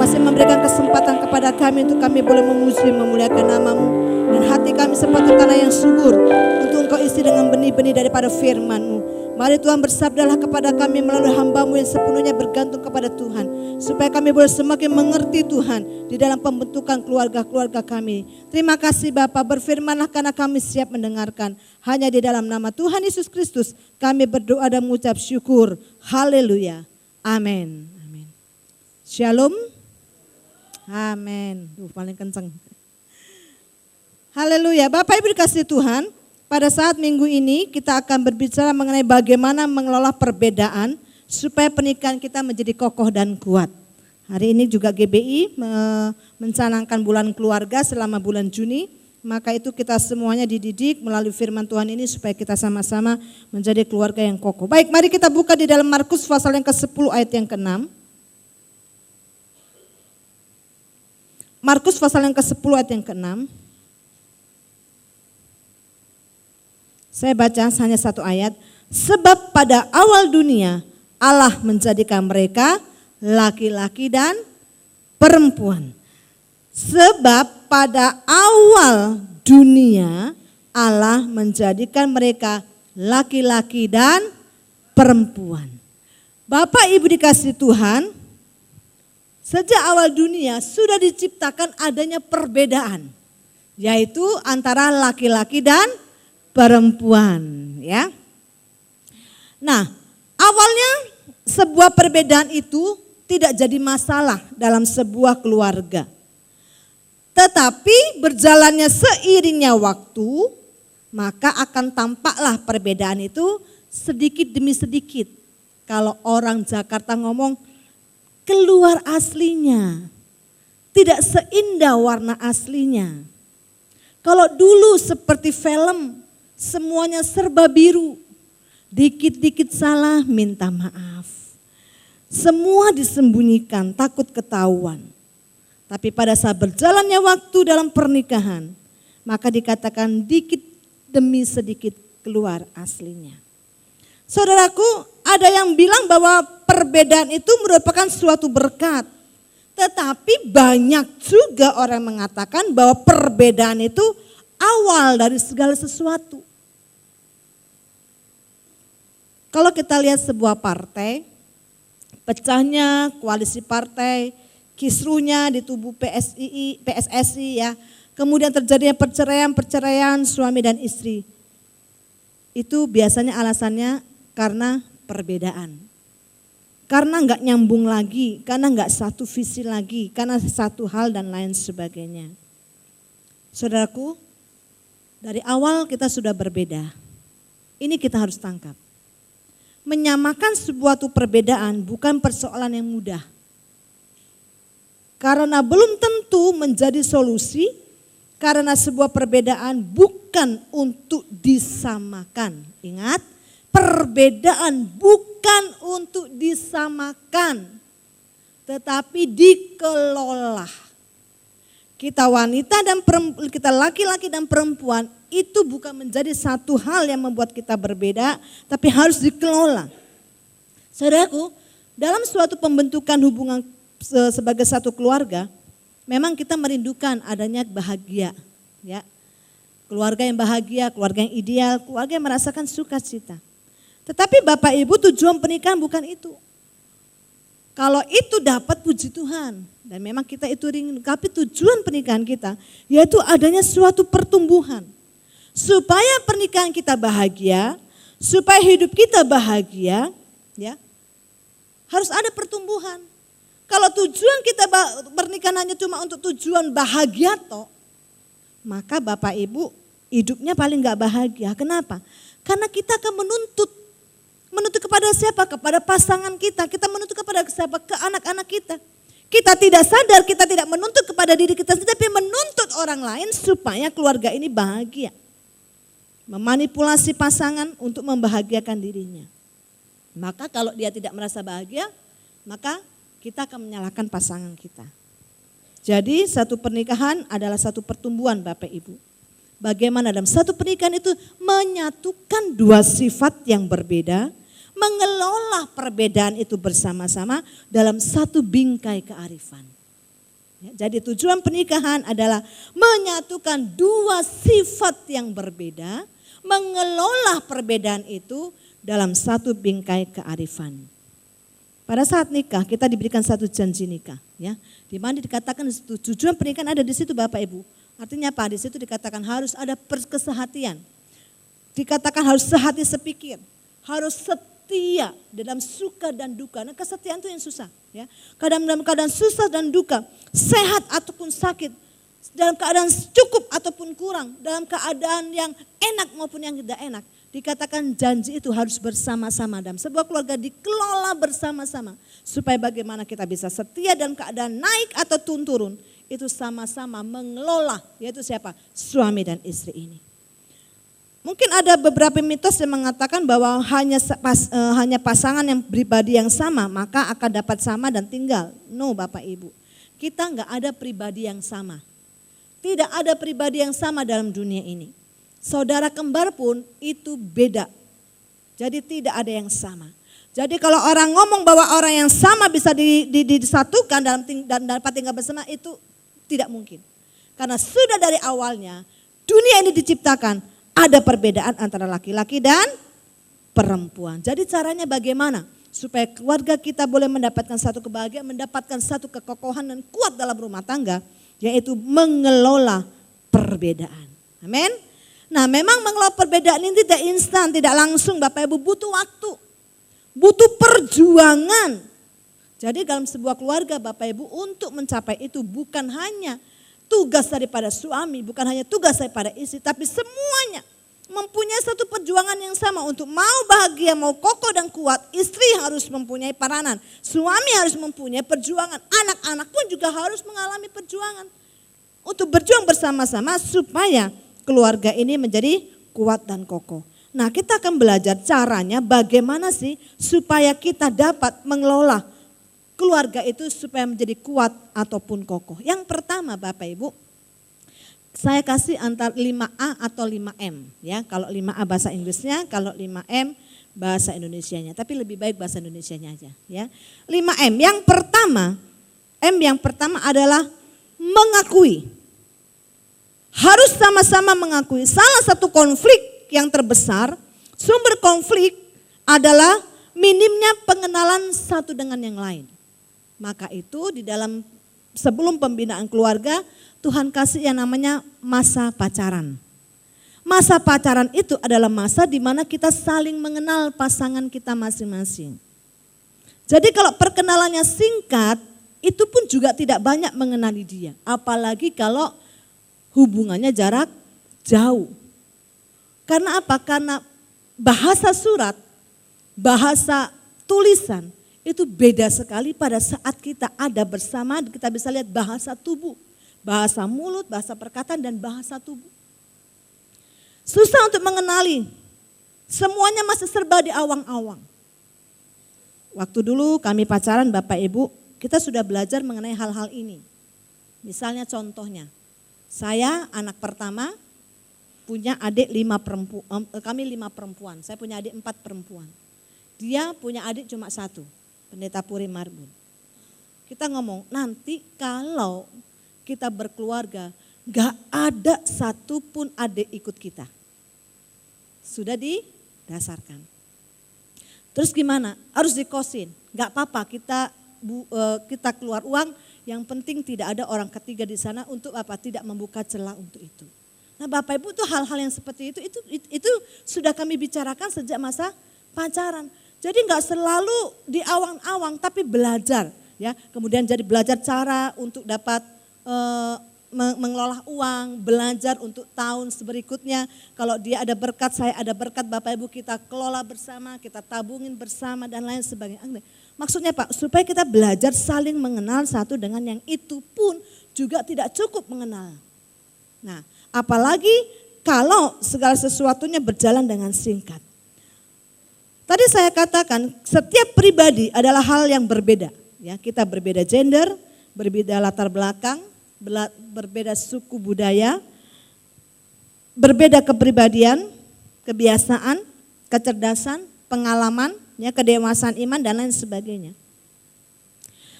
masih memberikan kesempatan kepada kami untuk kami boleh memuji, memuliakan nama-Mu. Dan hati kami seperti tanah yang subur untuk Engkau isi dengan benih-benih daripada firman-Mu. Mari Tuhan bersabdalah kepada kami melalui hamba-Mu yang sepenuhnya bergantung kepada Tuhan. Supaya kami boleh semakin mengerti Tuhan di dalam pembentukan keluarga-keluarga kami. Terima kasih Bapa, berfirmanlah karena kami siap mendengarkan. Hanya di dalam nama Tuhan Yesus Kristus kami berdoa dan mengucap syukur. Haleluya. Amin. Amin. Shalom. Amin. Paling kenceng. Haleluya. Bapak Ibu dikasihi Tuhan. Pada saat minggu ini kita akan berbicara mengenai bagaimana mengelola perbedaan supaya pernikahan kita menjadi kokoh dan kuat. Hari ini juga GBI mencanangkan bulan keluarga selama bulan Juni. Maka itu kita semuanya dididik melalui firman Tuhan ini supaya kita sama-sama menjadi keluarga yang kokoh. Baik, mari kita buka di dalam Markus pasal yang ke-10 ayat yang ke-6. Markus pasal yang ke-10 ayat yang ke-6. Saya baca hanya satu ayat. Sebab pada awal dunia Allah menjadikan mereka laki-laki dan perempuan. Sebab pada awal dunia Allah menjadikan mereka laki-laki dan perempuan. Bapak Ibu dikasihi Tuhan, sejak awal dunia sudah diciptakan adanya perbedaan. Yaitu antara laki-laki dan perempuan, ya. Nah, awalnya sebuah perbedaan itu tidak jadi masalah dalam sebuah keluarga. Tetapi berjalannya seiringnya waktu, maka akan tampaklah perbedaan itu sedikit demi sedikit. Kalau orang Jakarta ngomong keluar aslinya, tidak seindah warna aslinya. Kalau dulu seperti film, semuanya serba biru, dikit-dikit salah minta maaf. Semua disembunyikan, takut ketahuan. Tapi pada saat berjalannya waktu dalam pernikahan, maka dikatakan dikit demi sedikit keluar aslinya. Saudaraku, ada yang bilang bahwa perbedaan itu merupakan suatu berkat. Tetapi banyak juga orang mengatakan bahwa perbedaan itu awal dari segala sesuatu. Kalau kita lihat sebuah partai, pecahnya koalisi partai, kisruhnya di tubuh PSSI ya, kemudian terjadinya perceraian suami dan istri. Itu biasanya alasannya karena perbedaan. Karena enggak nyambung lagi, karena enggak satu visi lagi, karena satu hal dan lain sebagainya. Saudaraku, dari awal kita sudah berbeda. Ini kita harus tangkap. Menyamakan sebuah perbedaan bukan persoalan yang mudah. Karena belum tentu menjadi solusi, karena sebuah perbedaan bukan untuk disamakan. Ingat, perbedaan bukan untuk disamakan, tetapi dikelola. Kita wanita dan kita laki-laki dan perempuan itu bukan menjadi satu hal yang membuat kita berbeda, tapi harus dikelola. Saudaraku, dalam suatu pembentukan hubungan sebagai satu keluarga, memang kita merindukan adanya bahagia, ya. Keluarga yang bahagia, keluarga yang ideal, keluarga yang merasakan sukacita. Tetapi Bapak Ibu, tujuan pernikahan bukan itu. Kalau itu dapat puji Tuhan, dan memang kita itu rindu, tapi tujuan pernikahan kita yaitu adanya suatu pertumbuhan. Supaya pernikahan kita bahagia, supaya hidup kita bahagia, ya, harus ada pertumbuhan. Kalau tujuan kita pernikahan hanya cuma untuk tujuan bahagia toh, maka Bapak Ibu hidupnya paling gak bahagia. Kenapa? Karena kita akan menuntut kepada siapa? Kepada pasangan kita. Kita menuntut kepada siapa? Ke anak-anak kita. Kita tidak sadar, kita tidak menuntut kepada diri kita sendiri, tapi menuntut orang lain supaya keluarga ini bahagia. Memanipulasi pasangan untuk membahagiakan dirinya. Maka kalau dia tidak merasa bahagia, maka kita akan menyalahkan pasangan kita. Jadi satu pernikahan adalah satu pertumbuhan Bapak Ibu. Bagaimana dalam satu pernikahan itu menyatukan dua sifat yang berbeda, mengelola perbedaan itu bersama-sama dalam satu bingkai kearifan. Ya, jadi tujuan pernikahan adalah menyatukan dua sifat yang berbeda, mengelola perbedaan itu dalam satu bingkai kearifan. Pada saat nikah kita diberikan satu janji nikah, ya, di mana dikatakan tujuan pernikahan ada di situ Bapak Ibu. Artinya apa? Di situ dikatakan harus ada kesehatian, dikatakan harus sehati sepikir, harus setia dalam suka dan duka. Nah, kesetiaan itu yang susah, ya. Dalam keadaan susah dan duka, sehat ataupun sakit, dalam keadaan cukup ataupun kurang, dalam keadaan yang enak maupun yang tidak enak. Dikatakan janji itu harus bersama-sama dalam sebuah keluarga dikelola bersama-sama. Supaya bagaimana kita bisa setia dalam keadaan naik atau turun, itu sama-sama mengelola, yaitu siapa? Suami dan istri ini. Mungkin ada beberapa mitos yang mengatakan bahwa hanya pasangan yang pribadi yang sama maka akan dapat sama dan tinggal. No Bapak Ibu, kita enggak ada pribadi yang sama. Tidak ada pribadi yang sama dalam dunia ini. Saudara kembar pun itu beda. Jadi tidak ada yang sama. Jadi kalau orang ngomong bahwa orang yang sama bisa disatukan dan dapat tinggal bersama, itu tidak mungkin. Karena sudah dari awalnya dunia ini diciptakan ada perbedaan antara laki-laki dan perempuan. Jadi caranya bagaimana? Supaya keluarga kita boleh mendapatkan satu kebahagiaan, mendapatkan satu kekokohan dan kuat dalam rumah tangga. Yaitu mengelola perbedaan. Amin. Nah, memang mengelola perbedaan ini tidak instan, tidak langsung Bapak Ibu, butuh waktu. Butuh perjuangan. Jadi dalam sebuah keluarga Bapak Ibu untuk mencapai itu bukan hanya tugas daripada suami, bukan hanya tugas daripada istri, tapi semuanya mempunyai satu perjuangan yang sama untuk mau bahagia, mau kokoh dan kuat. Istri harus mempunyai peranan, suami harus mempunyai perjuangan, anak-anak pun juga harus mengalami perjuangan untuk berjuang bersama-sama supaya keluarga ini menjadi kuat dan kokoh. Nah, kita akan belajar caranya bagaimana sih supaya kita dapat mengelola keluarga itu supaya menjadi kuat ataupun kokoh. Yang pertama Bapak Ibu, saya kasih antara 5A atau 5M. Ya, kalau 5A bahasa Inggrisnya, kalau 5M bahasa Indonesianya. Tapi lebih baik bahasa Indonesianya aja. Ya, 5M. Yang pertama adalah mengakui. Harus sama-sama mengakui. Salah satu konflik yang terbesar, sumber konflik adalah minimnya pengenalan satu dengan yang lain. Maka itu di dalam sebelum pembinaan keluarga, Tuhan kasih yang namanya masa pacaran. Masa pacaran itu adalah masa di mana kita saling mengenal pasangan kita masing-masing. Jadi kalau perkenalannya singkat, itu pun juga tidak banyak mengenali dia. Apalagi kalau hubungannya jarak jauh. Karena apa? Karena bahasa surat, bahasa tulisan, itu beda sekali pada saat kita ada bersama, kita bisa lihat bahasa tubuh, bahasa mulut, bahasa perkataan dan bahasa tubuh. Susah untuk mengenali, semuanya masih serba di awang-awang. Waktu dulu kami pacaran Bapak Ibu, kita sudah belajar mengenai hal-hal ini. Misalnya contohnya, saya anak pertama punya adik 5 perempuan, kami 5 perempuan, saya punya adik 4 perempuan. Dia punya adik cuma 1. Pendeta Puri Marbun. Kita ngomong nanti kalau kita berkeluarga gak ada satupun adik ikut kita. Sudah didasarkan. Terus gimana? Harus dikosin. Gak apa-apa kita keluar uang, yang penting tidak ada orang ketiga di sana untuk apa? Tidak membuka celah untuk itu. Nah Bapak Ibu tuh hal-hal yang seperti itu sudah kami bicarakan sejak masa pacaran. Jadi nggak selalu di awang-awang tapi belajar ya. Kemudian jadi belajar cara untuk dapat mengelola uang, belajar untuk tahun berikutnya. Kalau dia ada berkat, saya ada berkat, Bapak Ibu kita kelola bersama, kita tabungin bersama dan lain sebagainya. Maksudnya Pak, supaya kita belajar saling mengenal satu dengan yang itu pun juga tidak cukup mengenal. Nah, apalagi kalau segala sesuatunya berjalan dengan singkat. Tadi saya katakan setiap pribadi adalah hal yang berbeda. Ya, kita berbeda gender, berbeda latar belakang, berbeda suku budaya, berbeda kepribadian, kebiasaan, kecerdasan, pengalaman, ya, kedewasaan iman dan lain sebagainya.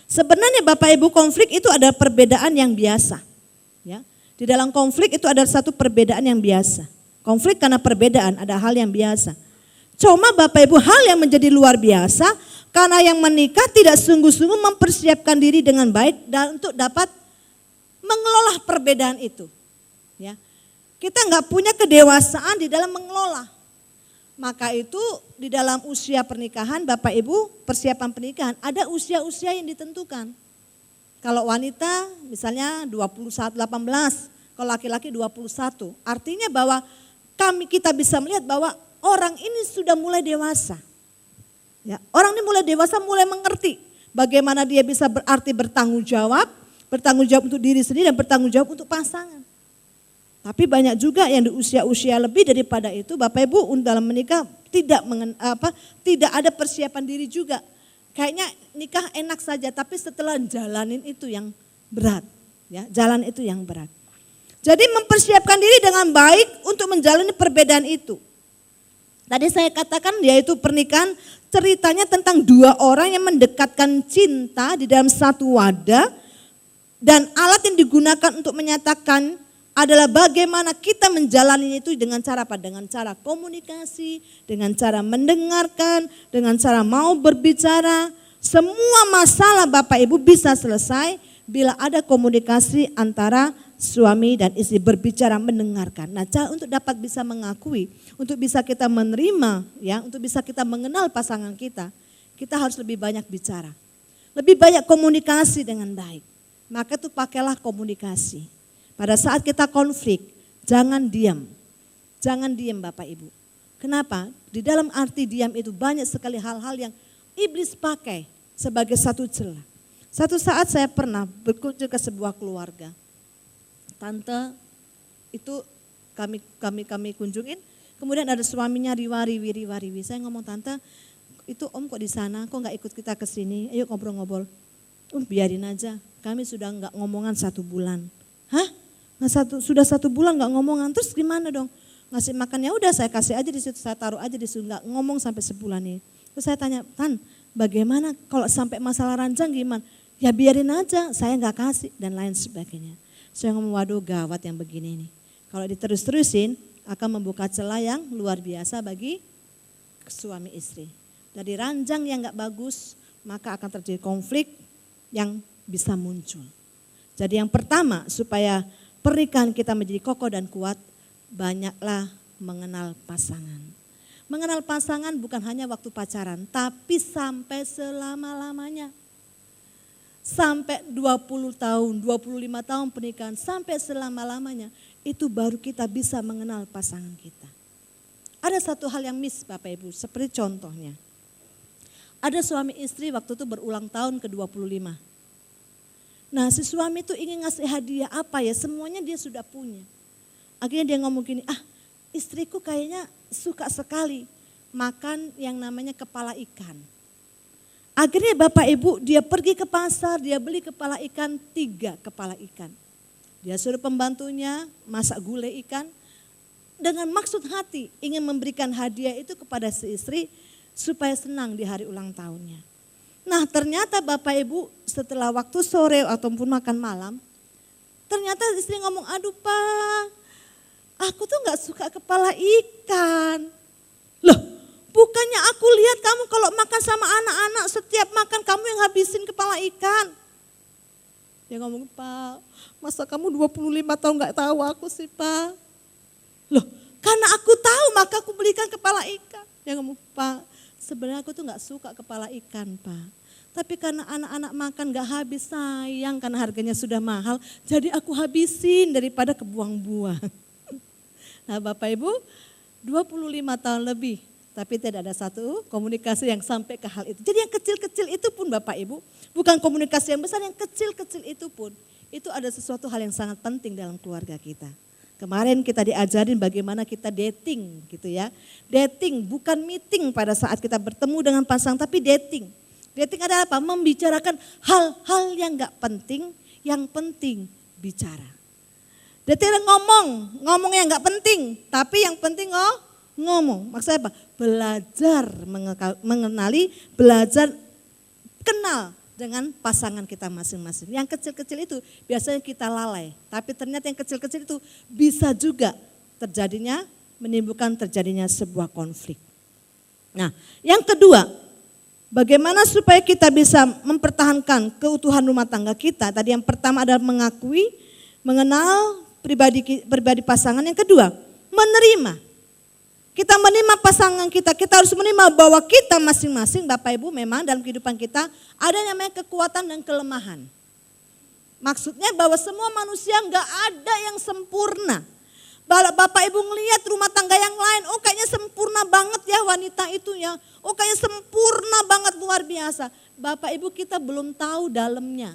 Sebenarnya Bapak Ibu, konflik itu adalah perbedaan yang biasa. Ya. Di dalam konflik itu ada satu perbedaan yang biasa. Konflik karena perbedaan ada hal yang biasa. Cuma Bapak Ibu, hal yang menjadi luar biasa karena yang menikah tidak sungguh-sungguh mempersiapkan diri dengan baik dan untuk dapat mengelola perbedaan itu. Ya. Kita nggak punya kedewasaan di dalam mengelola. Maka itu di dalam usia pernikahan Bapak Ibu, persiapan pernikahan ada usia-usia yang ditentukan. Kalau wanita misalnya 21, 18, kalau laki-laki 21. Artinya bahwa kita bisa melihat bahwa orang ini sudah mulai dewasa. Ya, orang ini mulai dewasa, mulai mengerti bagaimana dia bisa bertanggung jawab untuk diri sendiri dan bertanggung jawab untuk pasangan. Tapi banyak juga yang di usia-usia lebih daripada itu Bapak Ibu dalam menikah tidak ada persiapan diri juga. Kayaknya nikah enak saja tapi setelah jalanin itu yang berat. Ya, jalan itu yang berat. Jadi mempersiapkan diri dengan baik untuk menjalani perbedaan itu. Tadi saya katakan yaitu pernikahan ceritanya tentang dua orang yang mendekatkan cinta di dalam satu wadah. Dan alat yang digunakan untuk menyatakan adalah bagaimana kita menjalani itu dengan cara apa? Dengan cara komunikasi, dengan cara mendengarkan, dengan cara mau berbicara. Semua masalah Bapak Ibu bisa selesai bila ada komunikasi antara suami dan istri, berbicara, mendengarkan. Nah, untuk dapat bisa mengakui, untuk bisa kita menerima, ya, untuk bisa kita mengenal pasangan kita harus lebih banyak bicara. Lebih banyak komunikasi dengan baik. Maka itu pakailah komunikasi. Pada saat kita konflik, jangan diam. Jangan diam Bapak Ibu. Kenapa? Di dalam arti diam itu banyak sekali hal-hal yang iblis pakai sebagai satu celah. Satu saat saya pernah berkunjung ke sebuah keluarga. Tante itu kami kunjungin, kemudian ada suaminya riwari. Saya ngomong, tante itu om kok di sana, kok nggak ikut kita ke sini, ayo ngobrol-ngobrol. Biarin aja, kami sudah nggak ngomongan 1 bulan. Hah? Nah, sudah 1 bulan nggak ngomongan, terus gimana dong? Ngasih makan, ya udah saya kasih aja di situ, saya taruh aja di situ, nggak ngomong sampai sebulan ini. Terus saya tanya, Tan, bagaimana kalau sampai masalah ranjang gimana? Ya biarin aja, saya nggak kasih dan lain sebagainya. Saya ngomong, waduh gawat yang begini nih. Kalau diterus-terusin akan membuka celah yang luar biasa bagi suami istri. Dari ranjang yang nggak bagus, maka akan terjadi konflik yang bisa muncul. Jadi yang pertama, supaya pernikahan kita menjadi kokoh dan kuat, banyaklah mengenal pasangan. Mengenal pasangan bukan hanya waktu pacaran, tapi sampai selama-lamanya. Sampai 20 tahun, 25 tahun pernikahan, sampai selama-lamanya. Itu baru kita bisa mengenal pasangan kita. Ada satu hal yang miss Bapak Ibu, seperti contohnya. Ada suami istri waktu itu berulang tahun ke-25. Nah si suami itu ingin ngasih hadiah apa ya, semuanya dia sudah punya. Akhirnya dia ngomong gini, istriku kayaknya suka sekali makan yang namanya kepala ikan. Akhirnya Bapak Ibu dia pergi ke pasar, dia beli kepala ikan, 3 kepala ikan. Dia suruh pembantunya masak gulai ikan dengan maksud hati ingin memberikan hadiah itu kepada si istri supaya senang di hari ulang tahunnya. Nah ternyata Bapak Ibu setelah waktu sore ataupun makan malam, ternyata istri ngomong, aduh Pak, aku tuh gak suka kepala ikan. Loh, bukannya aku lihat kamu kalau makan sama anak-anak, setiap makan kamu yang habisin kepala ikan. Dia ngomong, Pak, masa kamu 25 tahun gak tahu aku sih Pak? Loh, karena aku tahu maka aku belikan kepala ikan. Dia ngomong, Pak, sebenarnya aku tuh gak suka kepala ikan Pak. Tapi karena anak-anak makan gak habis, sayang karena harganya sudah mahal, jadi aku habisin daripada kebuang-buang. Nah Bapak Ibu, 25 tahun lebih, tapi tidak ada satu komunikasi yang sampai ke hal itu. Jadi yang kecil-kecil itu pun Bapak Ibu, bukan komunikasi yang besar, yang kecil-kecil itu pun, itu ada sesuatu hal yang sangat penting dalam keluarga kita. Kemarin kita diajarin bagaimana kita dating gitu ya. Dating bukan meeting pada saat kita bertemu dengan pasangan, tapi dating. Dating adalah apa? Membicarakan hal-hal yang gak penting, yang penting bicara. Dating ngomong yang gak penting, tapi yang penting ngomong. Maksudnya apa? Belajar mengenali, belajar kenal dengan pasangan kita masing-masing. Yang kecil-kecil itu biasanya kita lalai, tapi ternyata yang kecil-kecil itu bisa juga menimbulkan terjadinya sebuah konflik. Nah, yang kedua, bagaimana supaya kita bisa mempertahankan keutuhan rumah tangga kita? Tadi yang pertama adalah mengakui, mengenal pribadi pasangan. Yang kedua, menerima. Kita menerima pasangan kita harus menerima bahwa kita masing-masing Bapak Ibu memang dalam kehidupan kita ada yang namanya kekuatan dan kelemahan. Maksudnya bahwa semua manusia enggak ada yang sempurna. Bapak Ibu ngelihat rumah tangga yang lain, oh kayaknya sempurna banget ya wanita itu ya. Oh kayaknya sempurna banget, luar biasa. Bapak Ibu kita belum tahu dalamnya.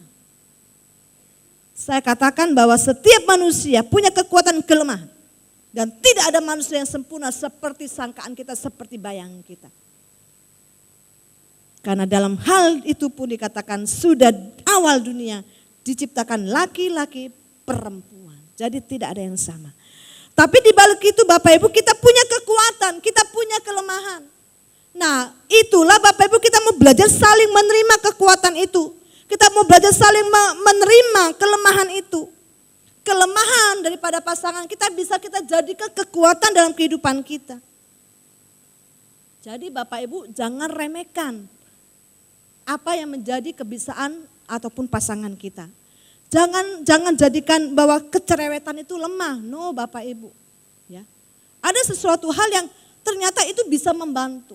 Saya katakan bahwa setiap manusia punya kekuatan kelemahan. Dan tidak ada manusia yang sempurna seperti sangkaan kita, seperti bayangan kita. Karena dalam hal itu pun dikatakan sudah awal dunia diciptakan laki-laki perempuan. Jadi tidak ada yang sama. Tapi di balik itu Bapak Ibu kita punya kekuatan, kita punya kelemahan. Nah itulah Bapak Ibu kita mau belajar saling menerima kekuatan itu. Kita mau belajar saling menerima kelemahan itu. Kelemahan daripada pasangan kita bisa kita jadikan kekuatan dalam kehidupan kita. Jadi Bapak Ibu jangan remehkan apa yang menjadi kebiasaan ataupun pasangan kita. Jangan jadikan bahwa kecerewetan itu lemah. No Bapak Ibu. Ya. Ada sesuatu hal yang ternyata itu bisa membantu.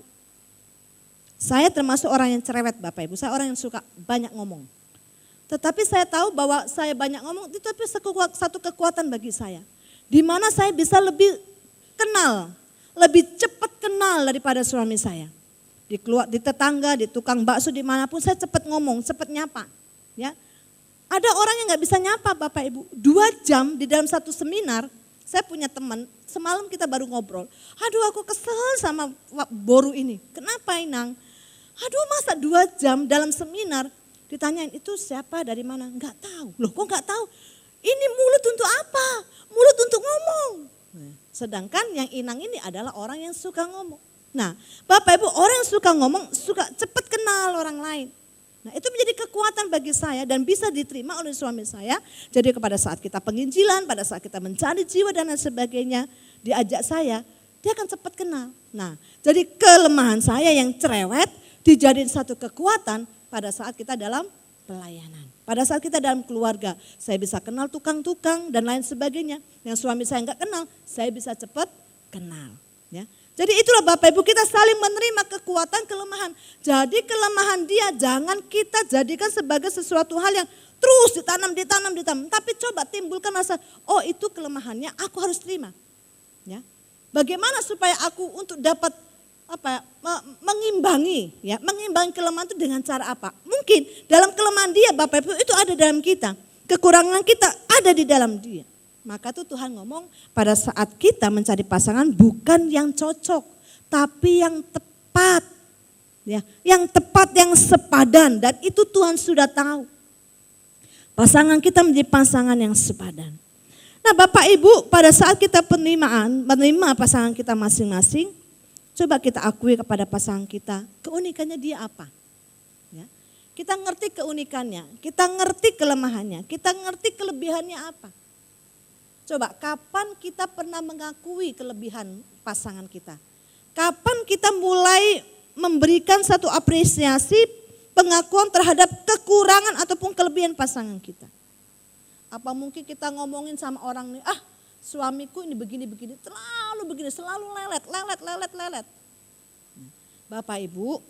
Saya termasuk orang yang cerewet Bapak Ibu. Saya orang yang suka banyak ngomong. Tetapi saya tahu bahwa saya banyak ngomong itu tapi satu kekuatan bagi saya. Di mana saya bisa lebih kenal, lebih cepat kenal daripada suami saya. Di tetangga, di tukang bakso, dimanapun saya cepat ngomong, cepat nyapa. Ya. Ada orang yang gak bisa nyapa Bapak Ibu. 2 jam di dalam satu seminar, saya punya teman, semalam kita baru ngobrol. Aduh aku kesel sama Boru ini. Kenapa Inang? Aduh masa 2 jam dalam seminar. Ditanyain itu siapa dari mana? Enggak tahu. Loh kok enggak tahu? Ini mulut untuk apa? Mulut untuk ngomong. Sedangkan yang Inang ini adalah orang yang suka ngomong. Nah Bapak Ibu orang yang suka ngomong suka cepat kenal orang lain. Nah itu menjadi kekuatan bagi saya dan bisa diterima oleh suami saya. Jadi pada saat kita penginjilan, pada saat kita mencari jiwa dan lain sebagainya. Diajak saya, dia akan cepat kenal. Nah jadi kelemahan saya yang cerewet dijadiin satu kekuatan. Pada saat kita dalam pelayanan, pada saat kita dalam keluarga, saya bisa kenal tukang-tukang dan lain sebagainya. Yang suami saya enggak kenal, saya bisa cepat kenal. Ya. Jadi itulah Bapak Ibu kita saling menerima kekuatan kelemahan. Jadi kelemahan dia jangan kita jadikan sebagai sesuatu hal yang terus ditanam. Tapi coba timbulkan rasa, oh itu kelemahannya aku harus terima. Ya. Bagaimana supaya aku untuk dapat mengimbangi kelemahan itu dengan cara apa? Mungkin dalam kelemahan dia Bapak Ibu itu ada dalam kita. Kekurangan kita ada di dalam dia. Maka tuh Tuhan ngomong pada saat kita mencari pasangan bukan yang cocok. Tapi yang tepat. Ya, yang tepat, yang sepadan. Dan itu Tuhan sudah tahu. Pasangan kita menjadi pasangan yang sepadan. Nah Bapak Ibu pada saat kita menerima pasangan kita masing-masing. Coba kita akui kepada pasangan kita, keunikannya dia apa? Ya. Kita ngerti keunikannya, kita ngerti kelemahannya, kita ngerti kelebihannya apa. Coba kapan kita pernah mengakui kelebihan pasangan kita? Kapan kita mulai memberikan satu apresiasi, pengakuan terhadap kekurangan ataupun kelebihan pasangan kita? Apa mungkin kita ngomongin sama orang nih, suamiku ini begini, selalu lelet. Bapak Ibu,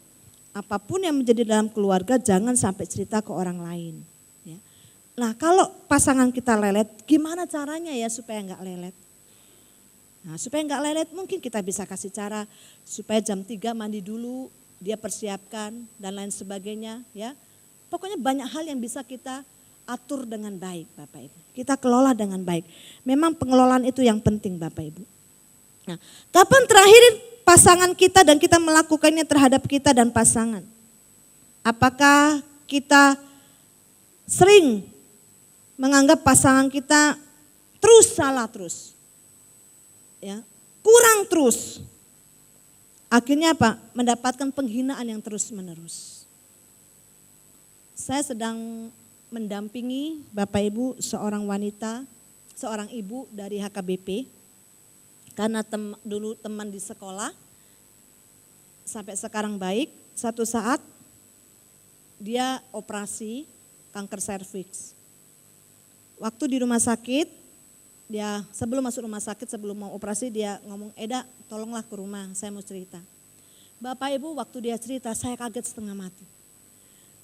apapun yang menjadi dalam keluarga jangan sampai cerita ke orang lain. Ya. Nah kalau pasangan kita lelet, gimana caranya ya supaya enggak lelet? Nah supaya enggak lelet mungkin kita bisa kasih cara supaya jam 3 mandi dulu, dia persiapkan dan lain sebagainya. Ya. Pokoknya banyak hal yang bisa kita atur dengan baik Bapak Ibu. Kita kelola dengan baik. Memang pengelolaan itu yang penting Bapak Ibu. Nah, kapan terakhir pasangan kita dan kita melakukannya terhadap kita dan pasangan? Apakah kita sering menganggap pasangan kita terus salah terus? Ya, kurang terus. Akhirnya apa? Mendapatkan penghinaan yang terus menerus. Saya sedang mendampingi Bapak Ibu seorang wanita, seorang ibu dari HKBP. Karena dulu teman di sekolah, sampai sekarang baik. Satu saat dia operasi kanker serviks. Waktu di rumah sakit, dia sebelum masuk rumah sakit, sebelum mau operasi dia ngomong, Eda tolonglah ke rumah, saya mau cerita. Bapak Ibu waktu dia cerita saya kaget setengah mati.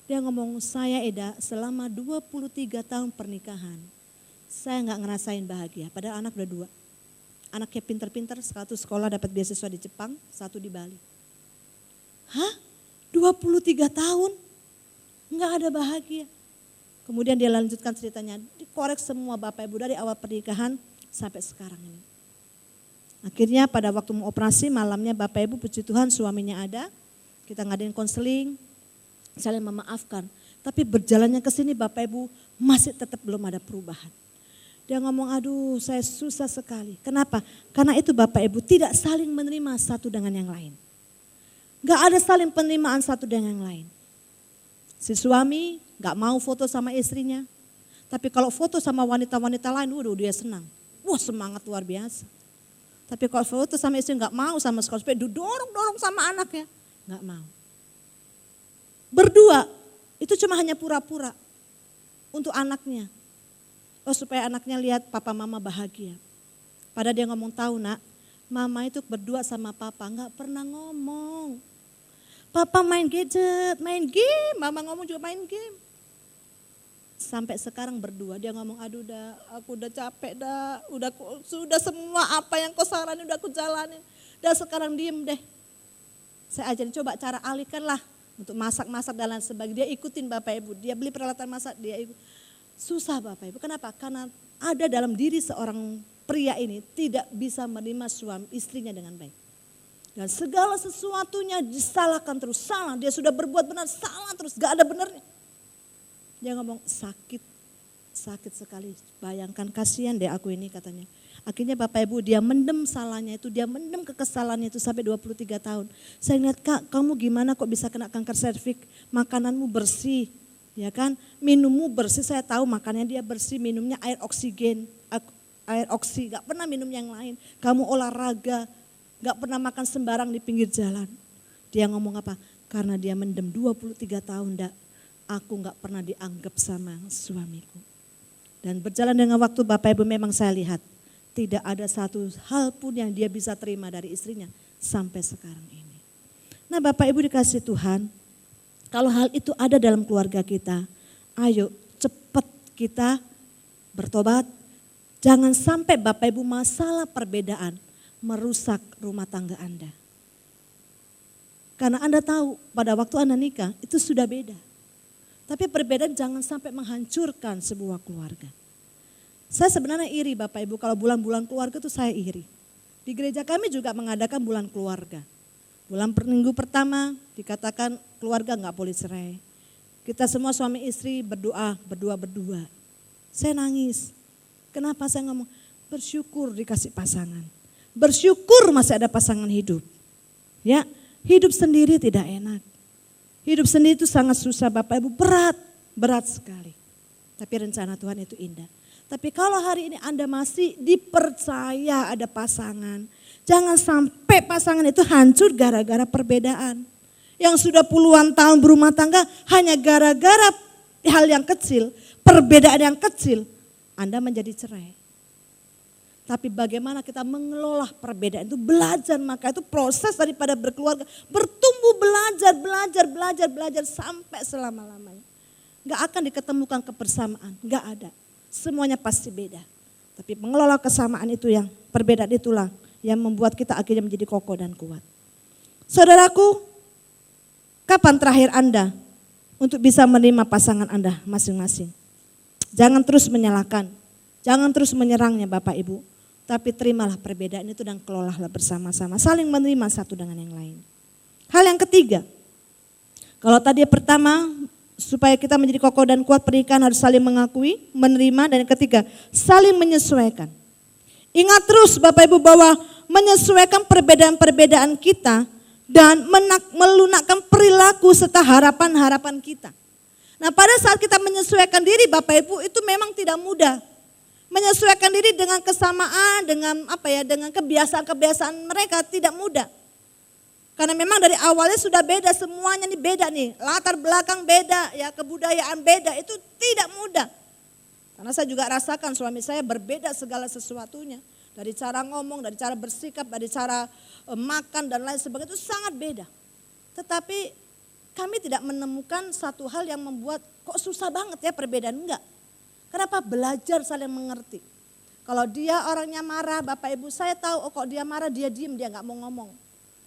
Dia ngomong, saya Eda selama 23 tahun pernikahan, saya gak ngerasain bahagia, padahal anak udah 2. Anaknya pinter-pinter, satu sekolah dapat beasiswa di Jepang, satu di Bali. Hah? 23 tahun? Gak ada bahagia. Kemudian dia lanjutkan ceritanya, dikorek semua Bapak Ibu dari awal pernikahan sampai sekarang ini. Akhirnya pada waktu mau operasi malamnya Bapak Ibu puji Tuhan suaminya ada, kita ngadain konseling, saling memaafkan. Tapi berjalannya ke sini Bapak Ibu masih tetap belum ada perubahan. Dia ngomong, aduh saya susah sekali. Kenapa? Karena itu Bapak Ibu tidak saling menerima satu dengan yang lain. Gak ada saling penerimaan satu dengan yang lain. Si suami gak mau foto sama istrinya. Tapi kalau foto sama wanita-wanita lain, waduh dia senang. Wah semangat luar biasa. Tapi kalau foto sama istri gak mau sama sekali. Supaya dorong-dorong sama anaknya. Gak mau. Berdua, itu cuma hanya pura-pura. Untuk anaknya. Oh supaya anaknya lihat papa mama bahagia. Padahal dia ngomong, tahu nak, mama itu berdua sama papa gak pernah ngomong. Papa main gadget, main game, mama ngomong juga main game. Sampai sekarang berdua dia ngomong, aduh dah, aku udah capek dah, sudah semua apa yang kau saranin udah aku jalanin. Dan sekarang diem deh. Saya ajarin coba cara alihkanlah untuk masak-masak dan lain sebagainya. Dia ikutin Bapak Ibu, dia beli peralatan masak, dia ikut. Susah Bapak Ibu, kenapa? Karena ada dalam diri seorang pria ini tidak bisa menerima suami istrinya dengan baik. Dan segala sesuatunya disalahkan terus, salah. Dia sudah berbuat benar, salah terus, gak ada benernya. Dia ngomong sakit sekali. Bayangkan kasihan deh aku ini katanya. Akhirnya Bapak Ibu dia mendem salahnya itu, dia mendem kekesalannya itu sampai 23 tahun. Saya lihat Kak, kamu gimana kok bisa kena kanker serviks? Makananmu bersih, ya kan? Minummu bersih, saya tahu makannya dia bersih, minumnya air oksigen, air oksi, gak pernah minum yang lain. Kamu olahraga. Gak pernah makan sembarang di pinggir jalan. Dia ngomong apa? Karena dia mendem 23 tahun aku gak pernah dianggap sama suamiku. Dan berjalan dengan waktu Bapak Ibu memang saya lihat. Tidak ada satu hal pun yang dia bisa terima dari istrinya sampai sekarang ini. Nah Bapak Ibu dikasih Tuhan. Kalau hal itu ada dalam keluarga kita. Ayo cepat kita bertobat. Jangan sampai Bapak Ibu masalah perbedaan merusak rumah tangga Anda. Karena Anda tahu pada waktu Anda nikah itu sudah beda. Tapi perbedaan jangan sampai menghancurkan sebuah keluarga. Saya sebenarnya iri Bapak Ibu kalau bulan-bulan keluarga itu saya iri. Di gereja kami juga mengadakan bulan keluarga. Bulan minggu pertama dikatakan keluarga gak boleh cerai. Kita semua suami istri berdoa, berdua. Saya nangis. Kenapa saya ngomong? Bersyukur dikasih pasangan. Bersyukur masih ada pasangan hidup. Ya, hidup sendiri tidak enak. Hidup sendiri itu sangat susah Bapak Ibu, berat sekali. Tapi rencana Tuhan itu indah. Tapi kalau hari ini Anda masih dipercaya ada pasangan, jangan sampai pasangan itu hancur gara-gara perbedaan. Yang sudah puluhan tahun berumah tangga hanya gara-gara hal yang kecil, perbedaan yang kecil, Anda menjadi cerai. Tapi bagaimana kita mengelola perbedaan itu, belajar, maka itu proses daripada berkeluarga, bertumbuh belajar sampai selama-lamanya. Gak akan diketemukan kebersamaan, gak ada. Semuanya pasti beda. Tapi mengelola kesamaan itu yang, perbedaan itulah yang membuat kita akhirnya menjadi kokoh dan kuat. Saudaraku, kapan terakhir Anda untuk bisa menerima pasangan Anda masing-masing? Jangan terus menyalahkan, jangan terus menyerangnya Bapak Ibu. Tapi terimalah perbedaan itu dan kelolalah bersama-sama. Saling menerima satu dengan yang lain. Hal yang ketiga. Kalau tadi pertama supaya kita menjadi kokoh dan kuat pernikahan harus saling mengakui, menerima. Dan yang ketiga saling menyesuaikan. Ingat terus Bapak Ibu bahwa menyesuaikan perbedaan-perbedaan kita dan melunakkan perilaku serta harapan-harapan kita. Nah pada saat kita menyesuaikan diri Bapak Ibu itu memang tidak mudah. Menyesuaikan diri dengan kesamaan, dengan dengan kebiasaan-kebiasaan mereka tidak mudah. Karena memang dari awalnya sudah beda, semuanya nih beda nih. Latar belakang beda, ya kebudayaan beda, itu tidak mudah. Karena saya juga rasakan suami saya berbeda segala sesuatunya. Dari cara ngomong, dari cara bersikap, dari cara makan dan lain sebagainya itu sangat beda. Tetapi kami tidak menemukan satu hal yang membuat kok susah banget ya perbedaan, enggak. Kenapa? Belajar saling mengerti. Kalau dia orangnya marah, Bapak Ibu saya tahu, oh kok dia marah dia diem, dia nggak mau ngomong.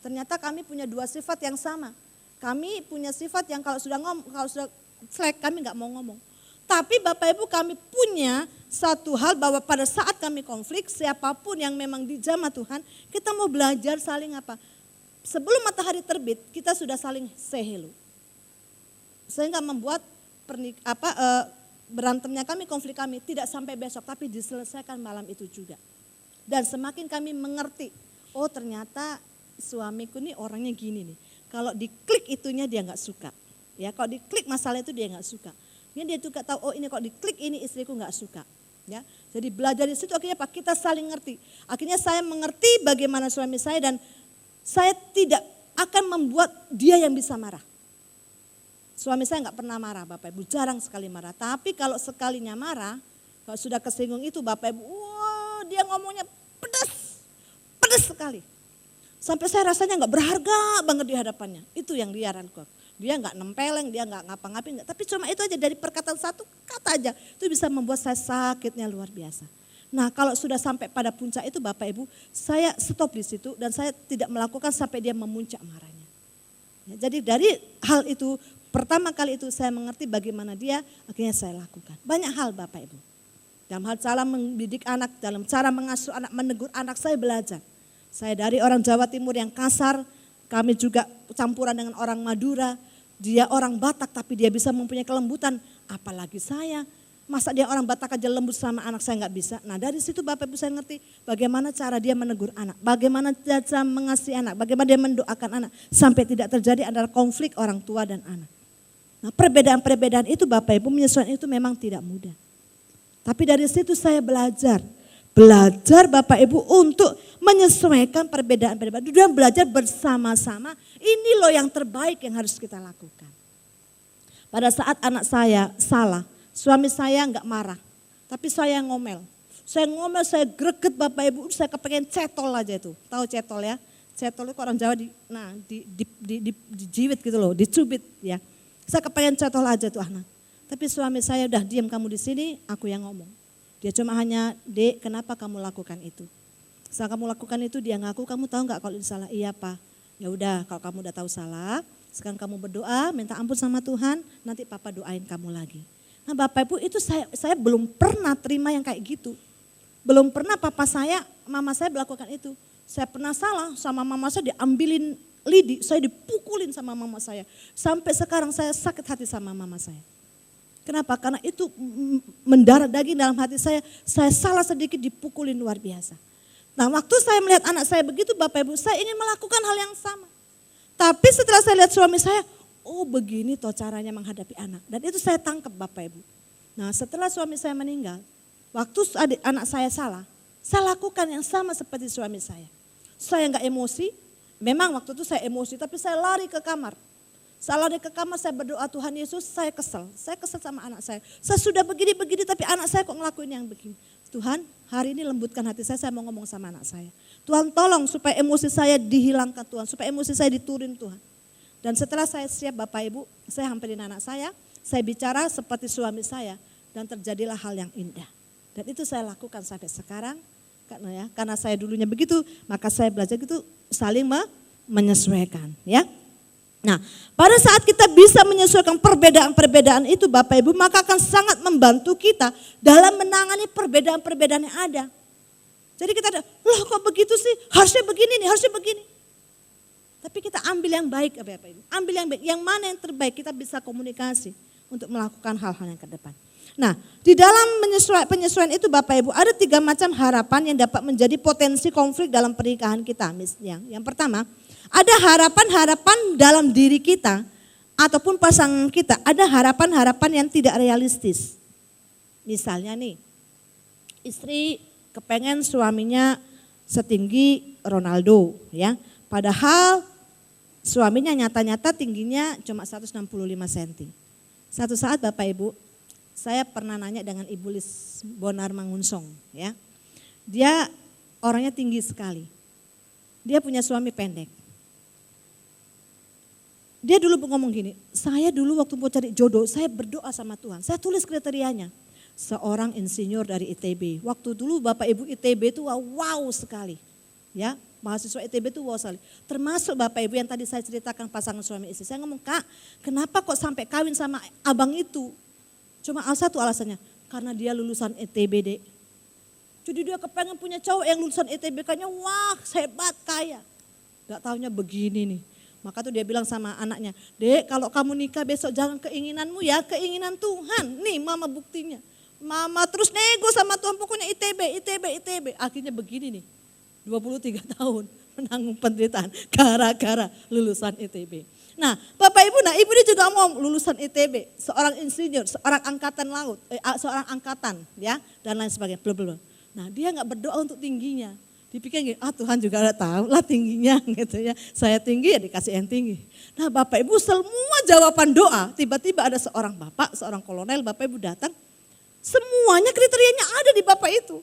Ternyata kami punya dua sifat yang sama. Kami punya sifat yang kalau sudah flag kami nggak mau ngomong. Tapi Bapak Ibu kami punya satu hal bahwa pada saat kami konflik, siapapun yang memang dijamah Tuhan, kita mau belajar saling apa? Sebelum matahari terbit, kita sudah saling say hello. Sehingga membuat berantemnya kami, konflik kami tidak sampai besok, tapi diselesaikan malam itu juga. Dan semakin kami mengerti, oh ternyata suamiku nih orangnya gini nih. Kalau diklik itunya dia nggak suka. Ya, kalau diklik masalah itu dia nggak suka. Ini dia juga tahu, oh ini kalau diklik ini istriku nggak suka. Ya, jadi belajar di situ akhirnya Pak kita saling ngerti. Akhirnya saya mengerti bagaimana suami saya dan saya tidak akan membuat dia yang bisa marah. Suami saya nggak pernah marah Bapak Ibu, jarang sekali marah. Tapi kalau sekalinya marah, kalau sudah kesinggung itu Bapak Ibu, wah dia ngomongnya pedas sekali. Sampai saya rasanya nggak berharga banget di hadapannya. Itu yang dia rankul. Dia nggak nempeleng, dia nggak ngapa-ngapain. Tapi cuma itu aja dari perkataan satu kata aja. Itu bisa membuat saya sakitnya luar biasa. Nah kalau sudah sampai pada puncak itu Bapak Ibu, saya stop di situ dan saya tidak melakukan sampai dia memuncak marahnya. Ya, jadi dari hal itu, pertama kali itu saya mengerti bagaimana dia, akhirnya saya lakukan. Banyak hal Bapak Ibu. Dalam hal cara mendidik anak, dalam cara mengasuh anak, menegur anak saya belajar. Saya dari orang Jawa Timur yang kasar, kami juga campuran dengan orang Madura. Dia orang Batak tapi dia bisa mempunyai kelembutan, apalagi saya. Masa dia orang Batak aja lembut sama anak saya nggak bisa. Nah dari situ Bapak Ibu saya ngerti bagaimana cara dia menegur anak. Bagaimana cara mengasihi anak. Bagaimana dia mendoakan anak. Sampai tidak terjadi antara konflik orang tua dan anak. Nah perbedaan-perbedaan itu Bapak Ibu menyesuaikan itu memang tidak mudah. Tapi dari situ saya belajar. Belajar Bapak Ibu untuk menyesuaikan perbedaan-perbedaan. Dan belajar bersama-sama. Ini loh yang terbaik yang harus kita lakukan. Pada saat anak saya salah. Suami saya enggak marah, tapi saya ngomel. Saya greget Bapak Ibu, saya kepengen cetol aja itu. Tahu cetol ya? Cetol itu orang Jawa dijiwit gitu loh, dicubit ya. Saya kepengen cetol aja tuh anak. Tapi suami saya udah diam kamu di sini, aku yang ngomong. Dia cuma hanya, Dek kenapa kamu lakukan itu? Setelah kamu lakukan itu dia ngaku, kamu tahu enggak kalau ini salah? Iya Pak. Ya udah kalau kamu udah tahu salah, sekarang kamu berdoa, minta ampun sama Tuhan, nanti Papa doain kamu lagi. Nah Bapak Ibu itu saya belum pernah terima yang kayak gitu. Belum pernah mama saya melakukan itu. Saya pernah salah sama mama saya diambilin lidi, saya dipukulin sama mama saya. Sampai sekarang saya sakit hati sama mama saya. Kenapa? Karena itu mendarah daging dalam hati saya salah sedikit dipukulin luar biasa. Nah waktu saya melihat anak saya begitu Bapak Ibu, saya ingin melakukan hal yang sama. Tapi setelah saya lihat suami saya, oh begini toh caranya menghadapi anak. Dan itu saya tangkap Bapak Ibu. Nah setelah suami saya meninggal, waktu anak saya salah, saya lakukan yang sama seperti suami saya. Saya enggak emosi, memang waktu itu saya emosi tapi saya lari ke kamar. Saya lari ke kamar, saya berdoa Tuhan Yesus, saya kesel sama anak saya. Saya sudah begini-begini tapi anak saya kok ngelakuin yang begini. Tuhan hari ini lembutkan hati saya mau ngomong sama anak saya. Tuhan tolong supaya emosi saya dihilangkan Tuhan, supaya emosi saya diturin Tuhan. Dan setelah saya siap Bapak Ibu, saya hampirin anak saya bicara seperti suami saya dan terjadilah hal yang indah. Dan itu saya lakukan sampai sekarang, karena saya dulunya begitu, maka saya belajar gitu saling menyesuaikan ya. Nah pada saat kita bisa menyesuaikan perbedaan-perbedaan itu Bapak Ibu, maka akan sangat membantu kita dalam menangani perbedaan-perbedaan yang ada. Jadi kita ada, loh kok begitu sih, harusnya begini nih, harusnya begini. Tapi kita ambil yang baik Bapak Ibu, ambil yang baik, yang mana yang terbaik kita bisa komunikasi untuk melakukan hal-hal yang ke depan. Nah di dalam penyesuaian itu Bapak Ibu ada 3 macam harapan yang dapat menjadi potensi konflik dalam pernikahan kita. Yang pertama ada harapan-harapan dalam diri kita ataupun pasangan kita ada harapan-harapan yang tidak realistis. Misalnya nih, istri kepengen suaminya setinggi Ronaldo ya. Padahal suaminya nyata-nyata tingginya cuma 165 cm. Satu saat Bapak Ibu, saya pernah nanya dengan Ibu Lis Bonar Mangunsong ya. Dia orangnya tinggi sekali. Dia punya suami pendek. Dia dulu ngomong gini, saya dulu waktu mau cari jodoh, saya berdoa sama Tuhan. Saya tulis kriterianya. Seorang insinyur dari ITB. Waktu dulu Bapak Ibu ITB itu wow sekali. Ya, mahasiswa ITB itu wow sekali. Termasuk Bapak Ibu yang tadi saya ceritakan pasangan suami istri. Saya ngomong, Kak, kenapa kok sampai kawin sama abang itu? Cuma satu alasannya, karena dia lulusan ITB, Dek. Jadi dia kepengen punya cowok yang lulusan ITB, kayaknya wah hebat, kaya. Gak taunya begini nih. Maka tuh dia bilang sama anaknya, Dek kalau kamu nikah besok jangan keinginanmu ya, keinginan Tuhan. Nih mama buktinya. Mama terus nego sama Tuhan, pokoknya ITB. Akhirnya begini nih, 23 tahun menanggung penderitaan gara-gara lulusan ITB. Nah Bapak Ibu, ibu dia juga mau lulusan ITB, seorang insinyur, seorang angkatan laut, seorang angkatan ya dan lain sebagainya. Blablabla. Nah dia gak berdoa untuk tingginya. Dipikir gini, Tuhan juga udah tahu lah tingginya gitu ya. Saya tinggi ya dikasih yang tinggi. Nah Bapak Ibu semua jawaban doa, tiba-tiba ada seorang bapak, seorang kolonel, Bapak Ibu datang. Semuanya kriterianya ada di Bapak itu.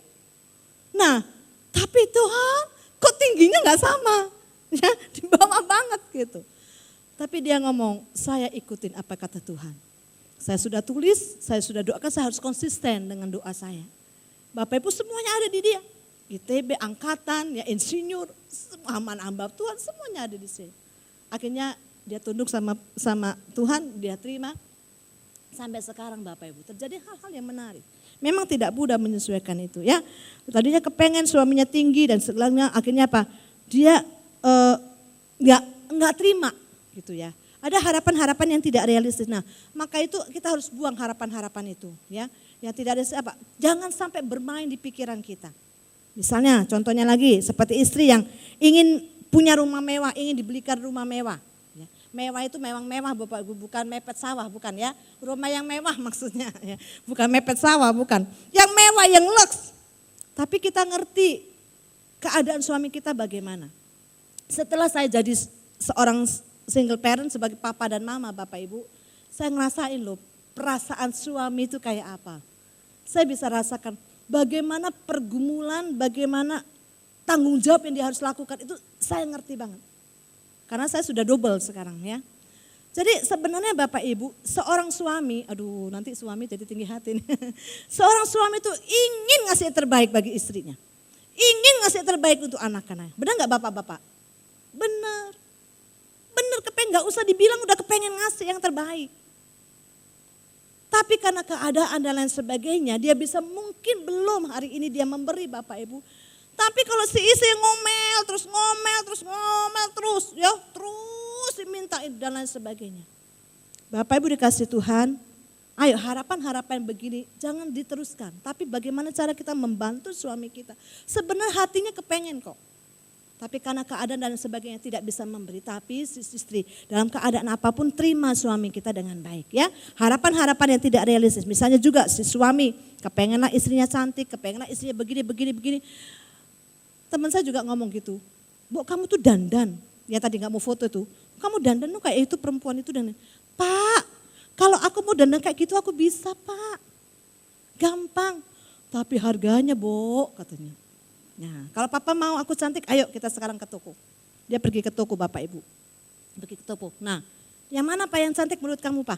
Nah tapi Tuhan kok tingginya gak sama. Ya di bawah banget gitu. Tapi dia ngomong, saya ikutin apa kata Tuhan. Saya sudah tulis, saya sudah doakan, saya harus konsisten dengan doa saya. Bapak Ibu semuanya ada di dia. ITB, angkatan, ya insinyur, semua hamba Tuhan semuanya ada di sini. Akhirnya dia tunduk sama Tuhan, dia terima. Sampai sekarang Bapak Ibu terjadi hal-hal yang menarik. Memang tidak mudah menyesuaikan itu ya. Tadinya kepengen suaminya tinggi dan segalanya, akhirnya apa? Dia nggak terima gitu ya. Ada harapan-harapan yang tidak realistis. Nah, maka itu kita harus buang harapan-harapan itu ya. Yang tidak ada apa? Jangan sampai bermain di pikiran kita. Misalnya contohnya lagi seperti istri yang ingin punya rumah mewah, ingin dibelikan rumah mewah. Ya. Mewah itu memang mewah Bapak Ibu, bukan mepet sawah, bukan ya. Rumah yang mewah maksudnya, ya. Bukan mepet sawah, bukan. Yang mewah, yang lux. Tapi kita ngerti keadaan suami kita bagaimana. Setelah saya jadi seorang single parent sebagai papa dan mama Bapak Ibu, saya ngerasain loh perasaan suami itu kayak apa. Saya bisa rasakan bagaimana pergumulan, bagaimana tanggung jawab yang dia harus lakukan itu saya ngerti banget. Karena saya sudah double sekarang ya. Jadi sebenarnya Bapak Ibu, seorang suami, aduh nanti suami jadi tinggi hati nih. Seorang suami itu ingin ngasih yang terbaik bagi istrinya. Ingin ngasih yang terbaik untuk anak-anaknya. Benar gak Bapak-Bapak? Benar. Benar kepengen, gak usah dibilang udah kepengen ngasih yang terbaik. Tapi karena keadaan dan lain sebagainya, dia bisa mungkin belum hari ini dia memberi Bapak Ibu. Tapi kalau si istri ngomel terus, ya terus dimintain dan lain sebagainya. Bapak Ibu dikasih Tuhan, ayo harapan-harapan begini jangan diteruskan. Tapi bagaimana cara kita membantu suami kita. Sebenarnya hatinya kepengen kok. Tapi karena keadaan dan sebagainya tidak bisa memberi. Tapi si istri dalam keadaan apapun terima suami kita dengan baik ya. Harapan-harapan yang tidak realistis. Misalnya juga si suami kepengenlah istrinya cantik, kepengenlah istrinya begini. Teman saya juga ngomong gitu. Bu kamu tuh dandan. Ya tadi gak mau foto tuh. Kamu dandan tuh kayak itu perempuan itu dandan. Pak kalau aku mau dandan kayak gitu aku bisa Pak. Gampang. Tapi harganya Bo katanya. Nah, kalau papa mau aku cantik, ayo kita sekarang ke toko. Dia pergi ke toko Bapak Ibu. Pergi ke toko. Nah, yang mana Pak yang cantik menurut kamu Pak?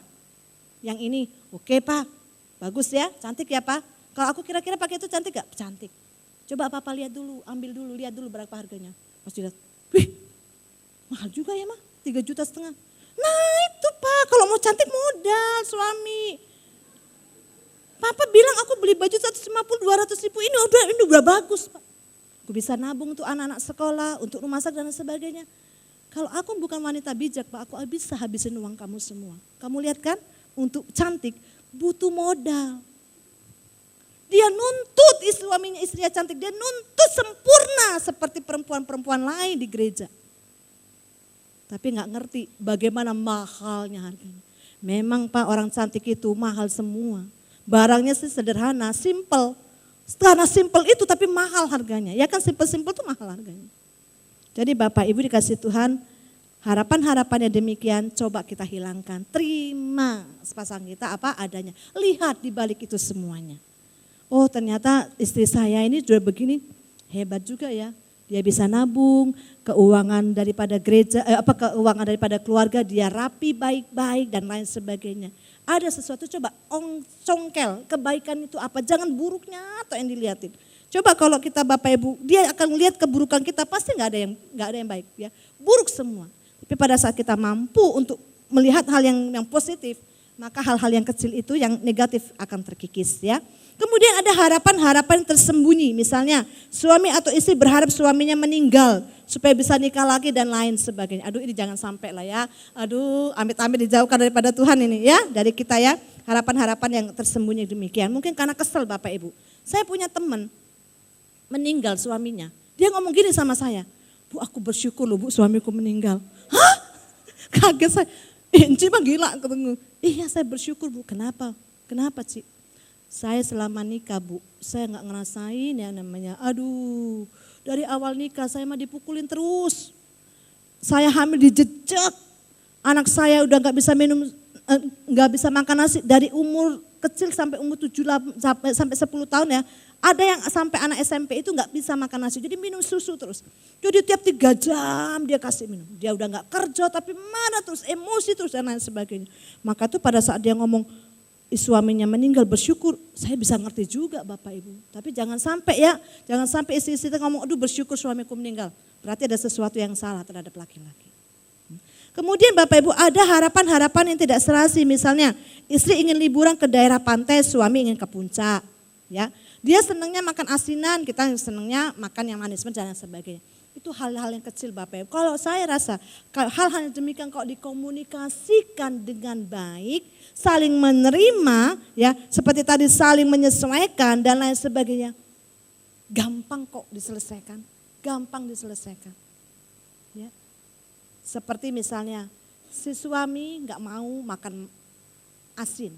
Yang ini, oke Pak. Bagus ya, cantik ya Pak. Kalau aku kira-kira pakai itu cantik gak? Cantik. Coba Papa lihat dulu, ambil dulu, lihat dulu berapa harganya. Pas dilihat, wih mahal juga ya mah, 3,5 juta. Nah itu Pak, kalau mau cantik modal suami. Papa bilang aku beli baju 150, 200 ribu, ini udah bagus Pak. Aku bisa nabung untuk anak-anak sekolah, untuk rumah sakit dan sebagainya. Kalau aku bukan wanita bijak Pak, aku bisa habisin uang kamu semua. Kamu lihat kan, untuk cantik butuh modal. Dia nuntut suaminya, istrinya cantik, dia nuntut sempurna seperti perempuan-perempuan lain di gereja. Tapi nggak ngerti bagaimana mahalnya harganya. Memang Pak, orang cantik itu mahal semua. Barangnya sih sederhana, simple. Karena simple itu tapi mahal harganya. Ya kan simple-simple itu mahal harganya. Jadi Bapak Ibu dikasih Tuhan, harapan-harapannya demikian coba kita hilangkan. Terima sepasang kita apa adanya. Lihat di balik itu semuanya. Oh ternyata istri saya ini sudah begini, hebat juga ya. Dia bisa nabung, keuangan daripada gereja, keuangan daripada keluarga dia rapi baik-baik dan lain sebagainya. Ada sesuatu coba congkel, kebaikan itu apa? Jangan buruknya atau yang dilihatin. Coba kalau kita Bapak Ibu, dia akan lihat keburukan kita pasti nggak ada yang baik ya. Buruk semua. Tapi pada saat kita mampu untuk melihat hal yang positif, maka hal-hal yang kecil itu yang negatif akan terkikis ya. Kemudian ada harapan-harapan tersembunyi, misalnya suami atau istri berharap suaminya meninggal supaya bisa nikah lagi dan lain sebagainya. Aduh ini jangan sampai lah ya, aduh amit-amit dijauhkan daripada Tuhan ini ya, dari kita ya. Harapan-harapan yang tersembunyi demikian, mungkin karena kesel Bapak Ibu. Saya punya teman meninggal suaminya, dia ngomong gini sama saya, Bu aku bersyukur loh Bu suamiku meninggal. Hah? Kaget saya, Ci mah gila ketemu. Iya saya bersyukur Bu, kenapa? Kenapa Ci? Saya selama nikah Bu, saya gak ngerasain ya namanya, aduh dari awal nikah saya mah dipukulin terus. Saya hamil dijejak, anak saya udah gak bisa minum, gak bisa makan nasi dari umur kecil sampai umur 7, sampai 10 tahun ya. Ada yang sampai anak SMP itu gak bisa makan nasi, jadi minum susu terus. Jadi tiap 3 jam dia kasih minum, dia udah gak kerja tapi mana terus, emosi terus dan lain sebagainya. Maka tuh pada saat dia ngomong, suaminya meninggal bersyukur, saya bisa ngerti juga Bapak Ibu. Tapi jangan sampai ya, jangan sampai istri-istri ngomong, aduh bersyukur suamiku meninggal. Berarti ada sesuatu yang salah terhadap laki-laki. Kemudian Bapak Ibu ada harapan-harapan yang tidak serasi. Misalnya istri ingin liburan ke daerah pantai, suami ingin ke puncak. Ya, dia senangnya makan asinan, kita senangnya makan yang manis dan sebagainya. Itu hal-hal yang kecil Bapak Ibu. Kalau saya rasa hal-hal yang demikian kalau dikomunikasikan dengan baik, saling menerima ya, seperti tadi saling menyesuaikan dan lain sebagainya. Gampang kok diselesaikan, gampang diselesaikan. Ya. Seperti misalnya si suami nggak mau makan asin.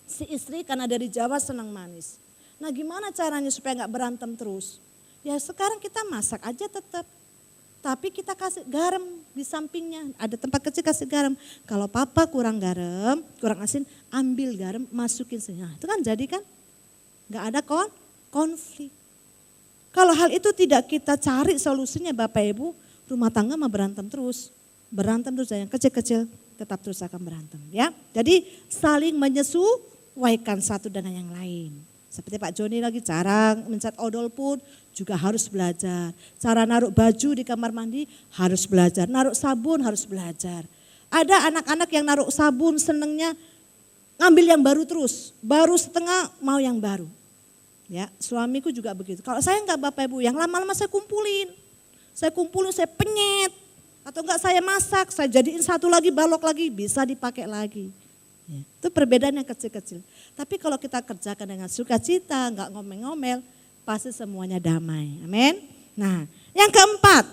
Si istri karena dari Jawa senang manis. Nah gimana caranya supaya nggak berantem terus? Ya sekarang kita masak aja tetap. Tapi kita kasih garam di sampingnya. Ada tempat kecil kasih garam. Kalau papa kurang garam, kurang asin, ambil garam masukin sini. Nah, itu kan jadi kan nggak ada konflik. Kalau hal itu tidak kita cari solusinya Bapak Ibu, rumah tangga mah berantem terus. Berantem terus, yang kecil-kecil tetap terus akan berantem ya. Jadi saling menyesuaikan satu dengan yang lain. Seperti Pak Joni lagi cara mencat odol pun juga harus belajar. Cara naruh baju di kamar mandi harus belajar. Naruh sabun harus belajar. Ada anak-anak yang naruh sabun senengnya ngambil yang baru terus. Baru setengah mau yang baru. Ya, suamiku juga begitu. Kalau saya enggak Bapak Ibu, yang lama-lama saya kumpulin. Saya kumpulin, saya penyet. Atau enggak saya masak, saya jadiin satu lagi, balok lagi, bisa dipakai lagi. Ya, itu perbedaan yang kecil-kecil. Tapi kalau kita kerjakan dengan sukacita, enggak ngomel-ngomel, pasti semuanya damai. Amin. Nah, yang keempat,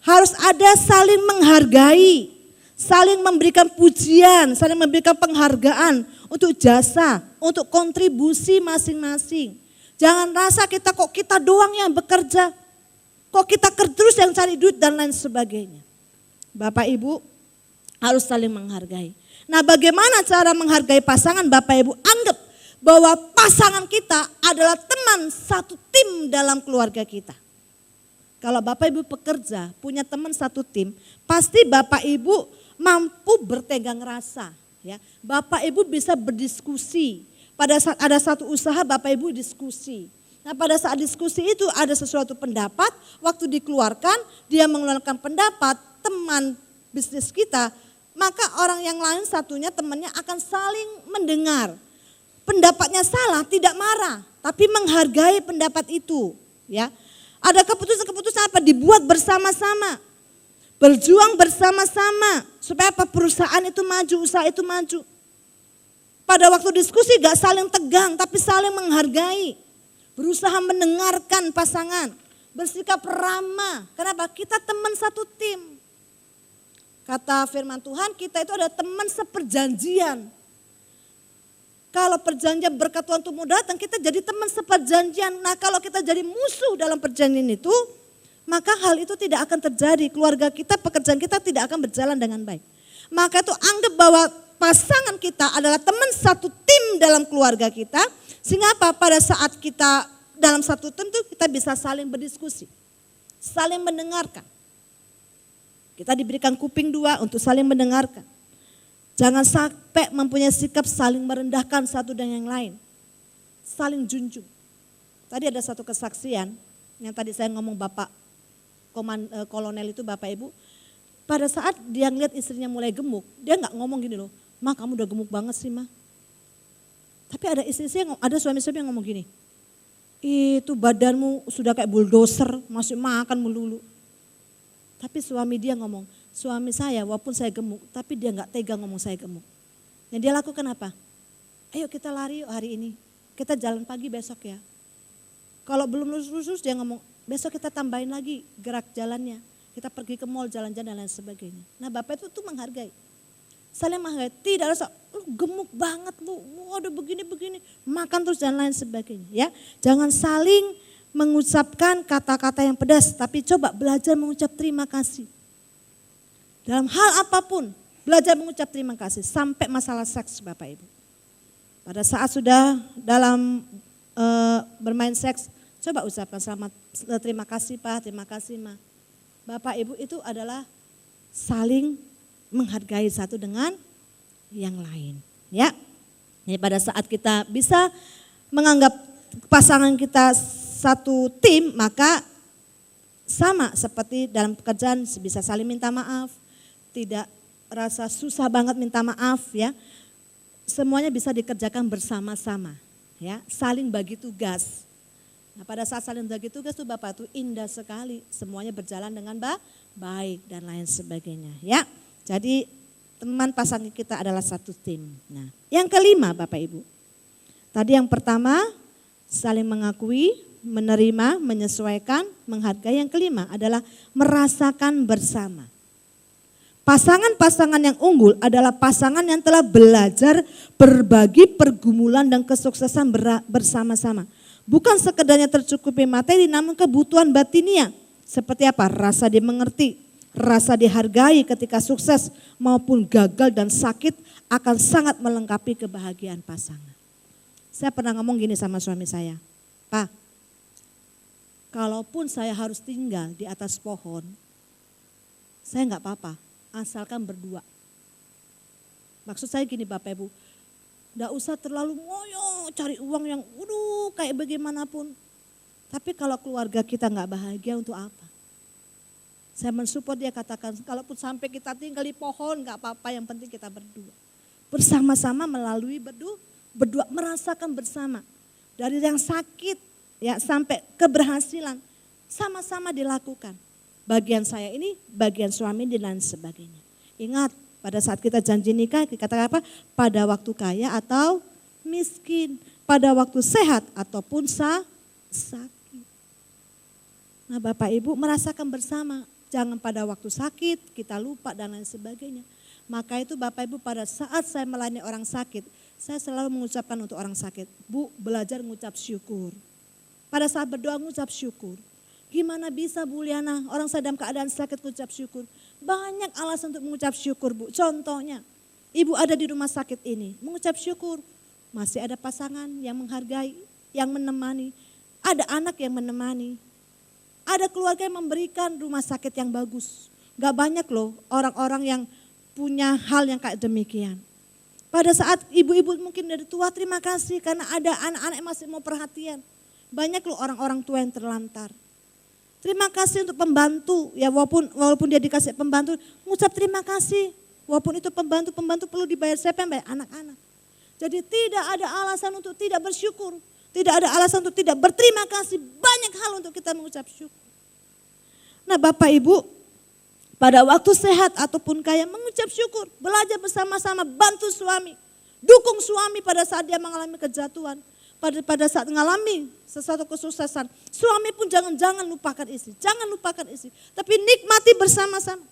harus ada saling menghargai, saling memberikan pujian, saling memberikan penghargaan untuk jasa, untuk kontribusi masing-masing. Jangan rasa kita doang yang bekerja, kok kita terus yang cari duit dan lain sebagainya. Bapak Ibu harus saling menghargai. Nah, bagaimana cara menghargai pasangan Bapak Ibu? Anggap bahwa pasangan kita adalah teman satu tim dalam keluarga kita. Kalau Bapak Ibu pekerja, punya teman satu tim, pasti Bapak Ibu mampu bertegang rasa. Ya. Bapak Ibu bisa berdiskusi. Pada saat ada satu usaha Bapak Ibu diskusi. Nah pada saat diskusi itu ada sesuatu pendapat, waktu dikeluarkan, dia mengeluarkan pendapat, teman bisnis kita, maka orang yang lain satunya temannya akan saling mendengar. Pendapatnya salah, tidak marah, tapi menghargai pendapat itu. Ya, ada keputusan-keputusan apa? Dibuat bersama-sama, berjuang bersama-sama supaya apa? Perusahaan itu maju, usaha itu maju. Pada waktu diskusi gak saling tegang, tapi saling menghargai, berusaha mendengarkan pasangan, bersikap ramah. Kenapa? Kita teman satu tim. Kata firman Tuhan, kita itu ada teman seperjanjian. Kalau perjanjian berkat Tuhan itu mau datang, kita jadi teman seperjanjian. Nah kalau kita jadi musuh dalam perjanjian itu, maka hal itu tidak akan terjadi. Keluarga kita, pekerjaan kita tidak akan berjalan dengan baik. Maka itu anggap bahwa pasangan kita adalah teman satu tim dalam keluarga kita. Sehingga apa? Pada saat kita dalam satu tim itu kita bisa saling berdiskusi. Saling mendengarkan. Kita diberikan kuping dua untuk saling mendengarkan. Jangan sampai mempunyai sikap saling merendahkan satu dan yang lain. Saling junjung. Tadi ada satu kesaksian yang tadi saya ngomong Bapak kolonel itu Bapak Ibu. Pada saat dia ngeliat istrinya mulai gemuk, dia nggak ngomong gini loh, "Ma kamu udah gemuk banget sih Ma." Tapi ada ada suami-suami yang ngomong gini, "Itu badanmu sudah kayak bulldozer, masih makan melulu." Tapi suami dia ngomong, "Suami saya walaupun saya gemuk, tapi dia nggak tega ngomong saya gemuk." Yang dia lakukan apa? "Ayo kita lari yuk hari ini, kita jalan pagi besok ya." Kalau belum lurus-lurus dia ngomong, "Besok kita tambahin lagi gerak jalannya, kita pergi ke mall jalan-jalan dan lain sebagainya." Nah Bapak itu tuh menghargai, saling menghargai, tidak rasa, "Lu gemuk banget lu, waduh begini-begini, makan terus dan lain sebagainya." Ya, jangan saling mengucapkan kata-kata yang pedas, tapi coba belajar mengucap terima kasih. Dalam hal apapun, belajar mengucap terima kasih. Sampai masalah seks Bapak Ibu. Pada saat sudah dalam bermain seks, coba ucapkan selamat, terima kasih Pak, terima kasih Ma. Bapak Ibu itu adalah saling menghargai satu dengan yang lain. Ya, jadi pada saat kita bisa menganggap pasangan kita satu tim, maka sama seperti dalam pekerjaan bisa saling minta maaf, tidak rasa susah banget minta maaf ya. Semuanya bisa dikerjakan bersama-sama ya, saling bagi tugas. Nah pada saat saling bagi tugas tuh Bapak tuh indah sekali, semuanya berjalan dengan baik dan lain sebagainya ya. Jadi teman pasangan kita adalah satu tim. Nah yang kelima Bapak Ibu, tadi yang pertama saling mengakui, menerima, menyesuaikan, menghargai. Yang kelima adalah merasakan bersama. Pasangan-pasangan yang unggul adalah pasangan yang telah belajar berbagi pergumulan dan kesuksesan bersama-sama. Bukan sekedarnya tercukupi materi, namun kebutuhan batinia. Seperti apa? Rasa dimengerti, rasa dihargai ketika sukses maupun gagal dan sakit akan sangat melengkapi kebahagiaan pasangan. Saya pernah ngomong gini sama suami saya, "Pak, kalaupun saya harus tinggal di atas pohon, saya nggak apa-apa, asalkan berdua." Maksud saya gini Bapak Ibu, nggak usah terlalu ngoyo cari uang yang kayak bagaimanapun. Tapi kalau keluarga kita nggak bahagia untuk apa? Saya mensupport dia, katakan kalaupun sampai kita tinggal di pohon nggak apa-apa, yang penting kita berdua. Bersama-sama melalui berdua merasakan bersama. Dari yang sakit ya sampai keberhasilan sama-sama dilakukan. Bagian saya ini, bagian suami dan lain sebagainya. Ingat pada saat kita janji nikah kita katakan apa? Pada waktu kaya atau miskin, pada waktu sehat ataupun sakit. Nah Bapak Ibu merasakan bersama, jangan pada waktu sakit kita lupa dan lain sebagainya. Maka itu Bapak Ibu pada saat saya melayani orang sakit, saya selalu mengucapkan untuk orang sakit, "Bu, belajar mengucap syukur." Pada saat berdoa mengucap syukur. Gimana bisa Bu Liana, orang saya dalam keadaan sakit mengucap syukur? Banyak alasan untuk mengucap syukur Bu. Contohnya, Ibu ada di rumah sakit ini, mengucap syukur. Masih ada pasangan yang menghargai, yang menemani. Ada anak yang menemani. Ada keluarga yang memberikan rumah sakit yang bagus. Gak banyak loh orang-orang yang punya hal yang kayak demikian. Pada saat ibu-ibu mungkin dari tua, terima kasih karena ada anak-anak yang masih mau perhatian. Banyak loh orang-orang tua yang terlantar. Terima kasih untuk pembantu, ya walaupun dia dikasih pembantu, mengucap terima kasih. Walaupun itu pembantu perlu dibayar, siapa yang bayar? Anak-anak. Jadi tidak ada alasan untuk tidak bersyukur. Tidak ada alasan untuk tidak berterima kasih. Banyak hal untuk kita mengucap syukur. Nah Bapak Ibu, pada waktu sehat ataupun kaya mengucap syukur. Belajar bersama-sama, bantu suami. Dukung suami pada saat dia mengalami kejatuhan. Pada saat mengalami sesuatu kesuksesan. Suami pun jangan lupakan istri. Jangan lupakan istri. Tapi nikmati bersama-sama.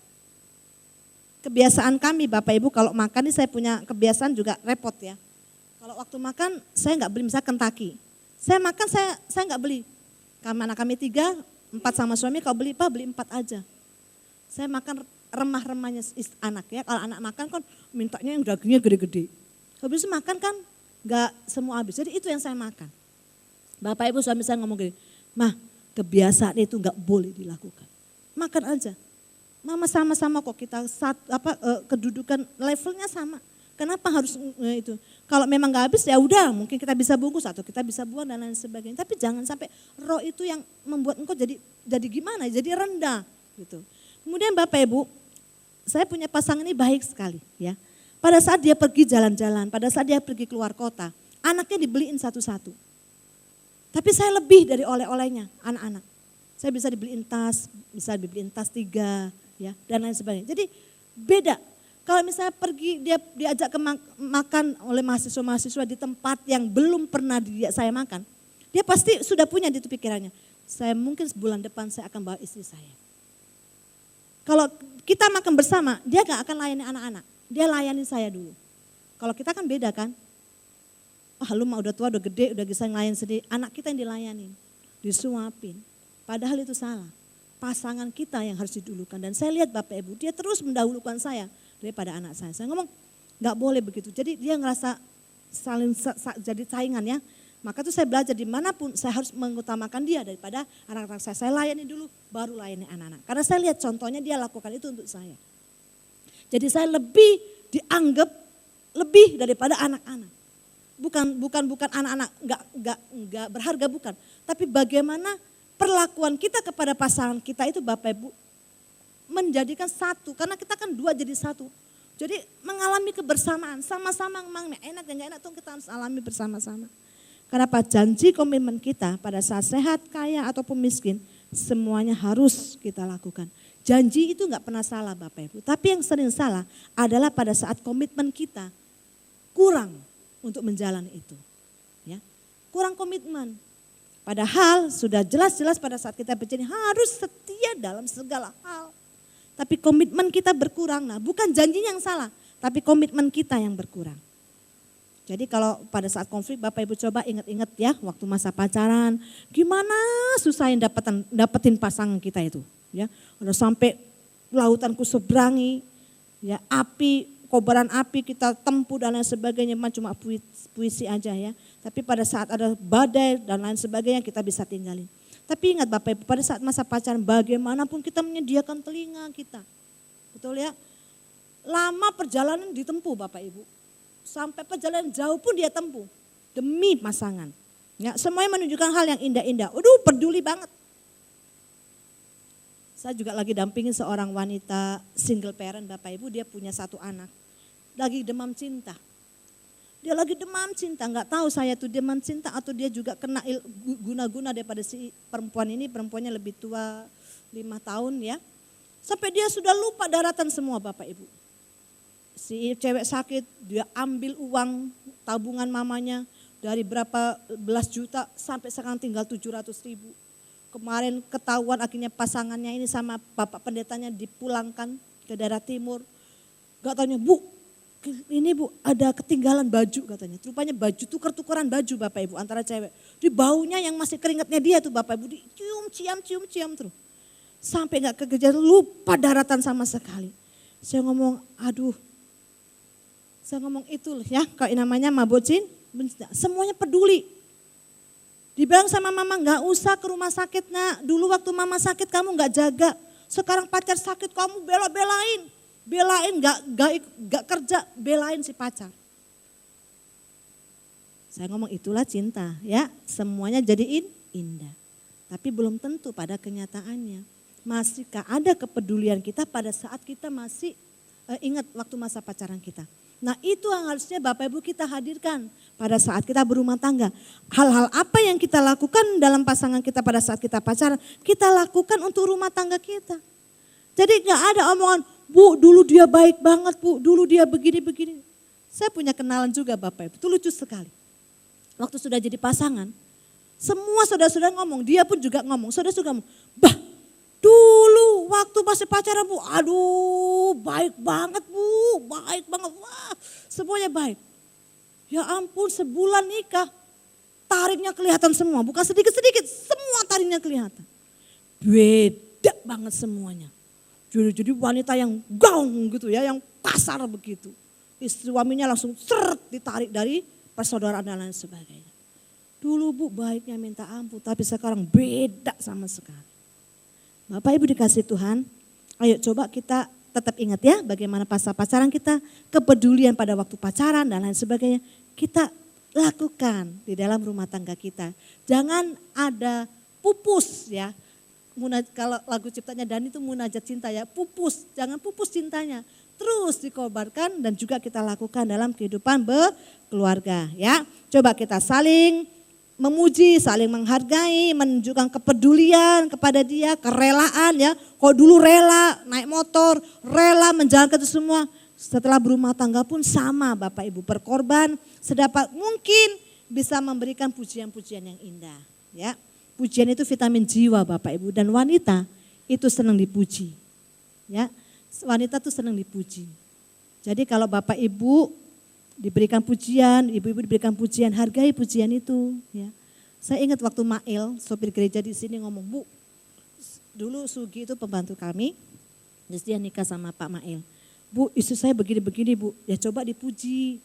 kebiasaan kami Bapak Ibu kalau makan ini saya punya kebiasaan juga repot ya. Kalau waktu makan saya nggak beli misalnya Kentucky. Saya makan saya nggak beli. Anak kami 3, 4 sama suami kalau beli Pak beli 4 aja. Saya makan remah-remahnya anak ya. Kalau anak makan kan mintanya yang dagingnya gede-gede. Habis itu makan kan nggak semua habis. Jadi itu yang saya makan. Bapak Ibu suami saya ngomong gini, "Mah, kebiasaan itu nggak boleh dilakukan. Makan aja. Mama sama-sama kok kita kedudukan levelnya sama. Kenapa harus itu? Kalau memang nggak habis ya udah, mungkin kita bisa bungkus atau kita bisa buang dan lain sebagainya. Tapi jangan sampai roh itu yang membuat engkau jadi gimana? Jadi rendah gitu. Kemudian Bapak Ibu, saya punya pasangan ini baik sekali ya. Pada saat dia pergi jalan-jalan, pada saat dia pergi keluar kota, anaknya dibeliin satu-satu. Tapi saya lebih dari oleh-olehnya anak-anak. Saya bisa dibeliin tas, bisa dibeliin tas 3 ya dan lain sebagainya. Jadi beda. Kalau misalnya pergi dia diajak ke makan oleh mahasiswa-mahasiswa di tempat yang belum pernah saya makan, dia pasti sudah punya di itu pikirannya. Saya mungkin sebulan depan saya akan bawa istri saya. Kalau kita makan bersama, dia gak akan layani anak-anak. Dia layani saya dulu. Kalau kita kan beda kan. Lu mah udah tua, udah gede, udah bisa ngelayan sendiri. Anak kita yang dilayani, disuapin. Padahal itu salah. Pasangan kita yang harus didulukan. Dan saya lihat Bapak Ibu, dia terus mendahulukan saya daripada anak saya. Saya ngomong, gak boleh begitu. Jadi dia ngerasa saling jadi saingan ya. Maka itu saya belajar dimanapun saya harus mengutamakan dia daripada anak-anak saya. Saya layani dulu, baru layani anak-anak. Karena saya lihat contohnya dia lakukan itu untuk saya. Jadi saya lebih dianggap lebih daripada anak-anak. Bukan anak-anak nggak berharga bukan. Tapi bagaimana perlakuan kita kepada pasangan kita itu Bapak Ibu menjadikan satu. Karena kita kan 2 jadi 1. Jadi mengalami kebersamaan sama-sama memang enak dan gak enak tuh kita harus alami bersama-sama. Kenapa janji komitmen kita pada saat sehat, kaya ataupun miskin semuanya harus kita lakukan. Janji itu gak pernah salah Bapak Ibu. Tapi yang sering salah adalah pada saat komitmen kita kurang untuk menjalani itu. Ya, kurang komitmen. Padahal sudah jelas-jelas pada saat kita berjanji harus setia dalam segala hal. Tapi komitmen kita berkurang. Nah bukan janjinya yang salah, tapi komitmen kita yang berkurang. Jadi kalau pada saat konflik Bapak Ibu coba ingat-ingat ya waktu masa pacaran. Gimana susahin dapetin pasangan kita itu. Ya, udah sampai lautan kuseberangi, ya api, kobaran api kita tempuh dan lain sebagainya. Cuma puisi aja ya. Tapi pada saat ada badai dan lain sebagainya kita bisa tinggalin. Tapi ingat Bapak Ibu pada saat masa pacaran bagaimanapun kita menyediakan telinga kita. Betul ya? Lama perjalanan ditempuh Bapak Ibu. Sampai perjalanan jauh pun dia tempuh demi pasangan. Ya, semuanya menunjukkan hal yang indah-indah. Aduh, peduli banget. Saya juga lagi dampingin seorang wanita single parent Bapak Ibu, dia punya 1 anak. Lagi demam cinta. Dia lagi demam cinta, nggak tahu saya tuh demam cinta atau dia juga kena guna-guna daripada si perempuan ini, perempuannya lebih tua 5 tahun ya. Sampai dia sudah lupa daratan semua Bapak Ibu. Si cewek sakit, dia ambil uang tabungan mamanya dari berapa belas juta sampai sekarang tinggal 700.000. Kemarin ketahuan akhirnya pasangannya ini sama bapak pendetanya dipulangkan ke daerah timur. Gak tanya, Bu, ini Bu ada ketinggalan baju katanya. Rupanya baju, tuker-tukeran baju Bapak Ibu antara cewek. Di baunya yang masih keringatnya dia tuh Bapak Ibu, cium-cium terus. Sampai gak kekejar, lupa daratan sama sekali. Saya ngomong, aduh. Saya ngomong itu ya, kalau namanya mabocin, semuanya peduli. Dibilang sama mama gak usah ke rumah sakit nak, dulu waktu mama sakit kamu gak jaga. Sekarang pacar sakit kamu belain, gak kerja, belain si pacar. Saya ngomong itulah cinta ya, semuanya jadiin indah. Tapi belum tentu pada kenyataannya. Masihkah ada kepedulian kita pada saat kita masih ingat waktu masa pacaran kita. Nah itu yang harusnya Bapak Ibu kita hadirkan pada saat kita berumah tangga. Hal-hal apa yang kita lakukan dalam pasangan kita pada saat kita pacaran, kita lakukan untuk rumah tangga kita. Jadi gak ada omongan, Bu dulu dia baik banget Bu, dulu dia begini-begini. Saya punya kenalan juga Bapak Ibu, itu lucu sekali. Waktu sudah jadi pasangan, semua saudara-saudara ngomong, dia pun juga ngomong, saudara-saudara ngomong, bah dulu waktu pas masih pacaran Bu, aduh baik banget Bu, baik banget. Wah semuanya baik. Ya ampun sebulan nikah, tariknya kelihatan semua, bukan sedikit-sedikit, semua tariknya kelihatan. Beda banget semuanya. Jadi wanita yang gaung gitu ya, yang kasar begitu. Istri suaminya langsung seret ditarik dari persaudaraan dan lain sebagainya. Dulu Bu baiknya minta ampun, tapi sekarang beda sama sekali. Bapak Ibu dikasih Tuhan, ayo coba kita tetap ingat ya bagaimana pacaran kita, kepedulian pada waktu pacaran dan lain sebagainya. Kita lakukan di dalam rumah tangga kita. Jangan ada pupus ya. Kalau lagu ciptanya Dani itu munajat cinta ya, pupus, jangan pupus cintanya. Terus dikobarkan dan juga kita lakukan dalam kehidupan berkeluarga ya. Coba kita saling memuji, saling menghargai, menunjukkan kepedulian kepada dia, kerelaan ya. Kok dulu rela naik motor, rela menjalankan itu semua. Setelah berumah tangga pun sama Bapak Ibu, berkorban sedapat mungkin bisa memberikan pujian-pujian yang indah ya. Pujian itu vitamin jiwa Bapak Ibu, dan wanita itu senang dipuji. Ya, wanita itu senang dipuji. Jadi kalau Bapak Ibu diberikan pujian, ibu-ibu diberikan pujian, hargai pujian itu. Ya, saya ingat waktu Mail, sopir gereja di sini ngomong, Bu, dulu Sugi itu pembantu kami, terus dia nikah sama Pak Mail. Bu, istri saya begini-begini Bu, ya coba dipuji.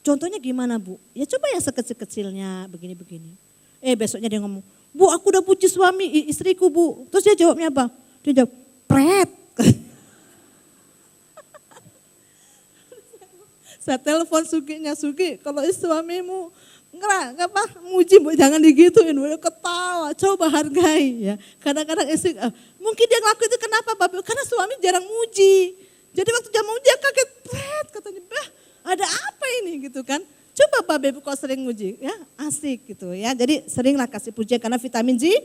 Contohnya gimana Bu? Ya coba yang sekecil-kecilnya begini-begini. Besoknya dia ngomong, Bu aku udah puji suami istriku Bu. Terus dia jawabnya apa? Dia jawab, pret. Saya telepon Suginya, Sugi kalau suamimu muji Bu, jangan digituin, udah ketawa, coba hargai ya. Kadang-kadang istri, mungkin dia ngelakuin itu kenapa Bapak? Karena suami jarang muji. Jadi waktu dia muji dia kaget, pret katanya, bah ada apa ini gitu kan. Coba Bapak Ibu kalau sering muji ya, asik gitu ya. Jadi seringlah kasih pujian karena vitamin J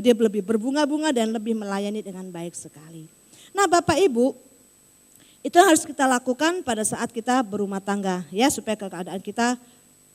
dia lebih berbunga-bunga dan lebih melayani dengan baik sekali. Nah Bapak Ibu, itu harus kita lakukan pada saat kita berumah tangga ya, supaya keadaan kita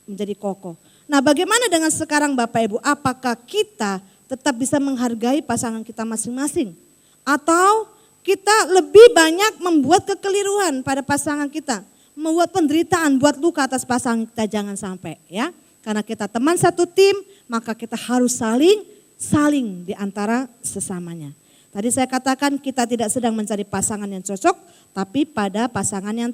menjadi kokoh. Nah bagaimana dengan sekarang Bapak Ibu, apakah kita tetap bisa menghargai pasangan kita masing-masing? Atau kita lebih banyak membuat kekeliruan pada pasangan kita? Membuat penderitaan, buat luka atas pasangan kita, jangan sampai ya. Karena kita teman satu tim, maka kita harus saling di antara sesamanya. Tadi saya katakan kita tidak sedang mencari pasangan yang cocok, tapi pada pasangan yang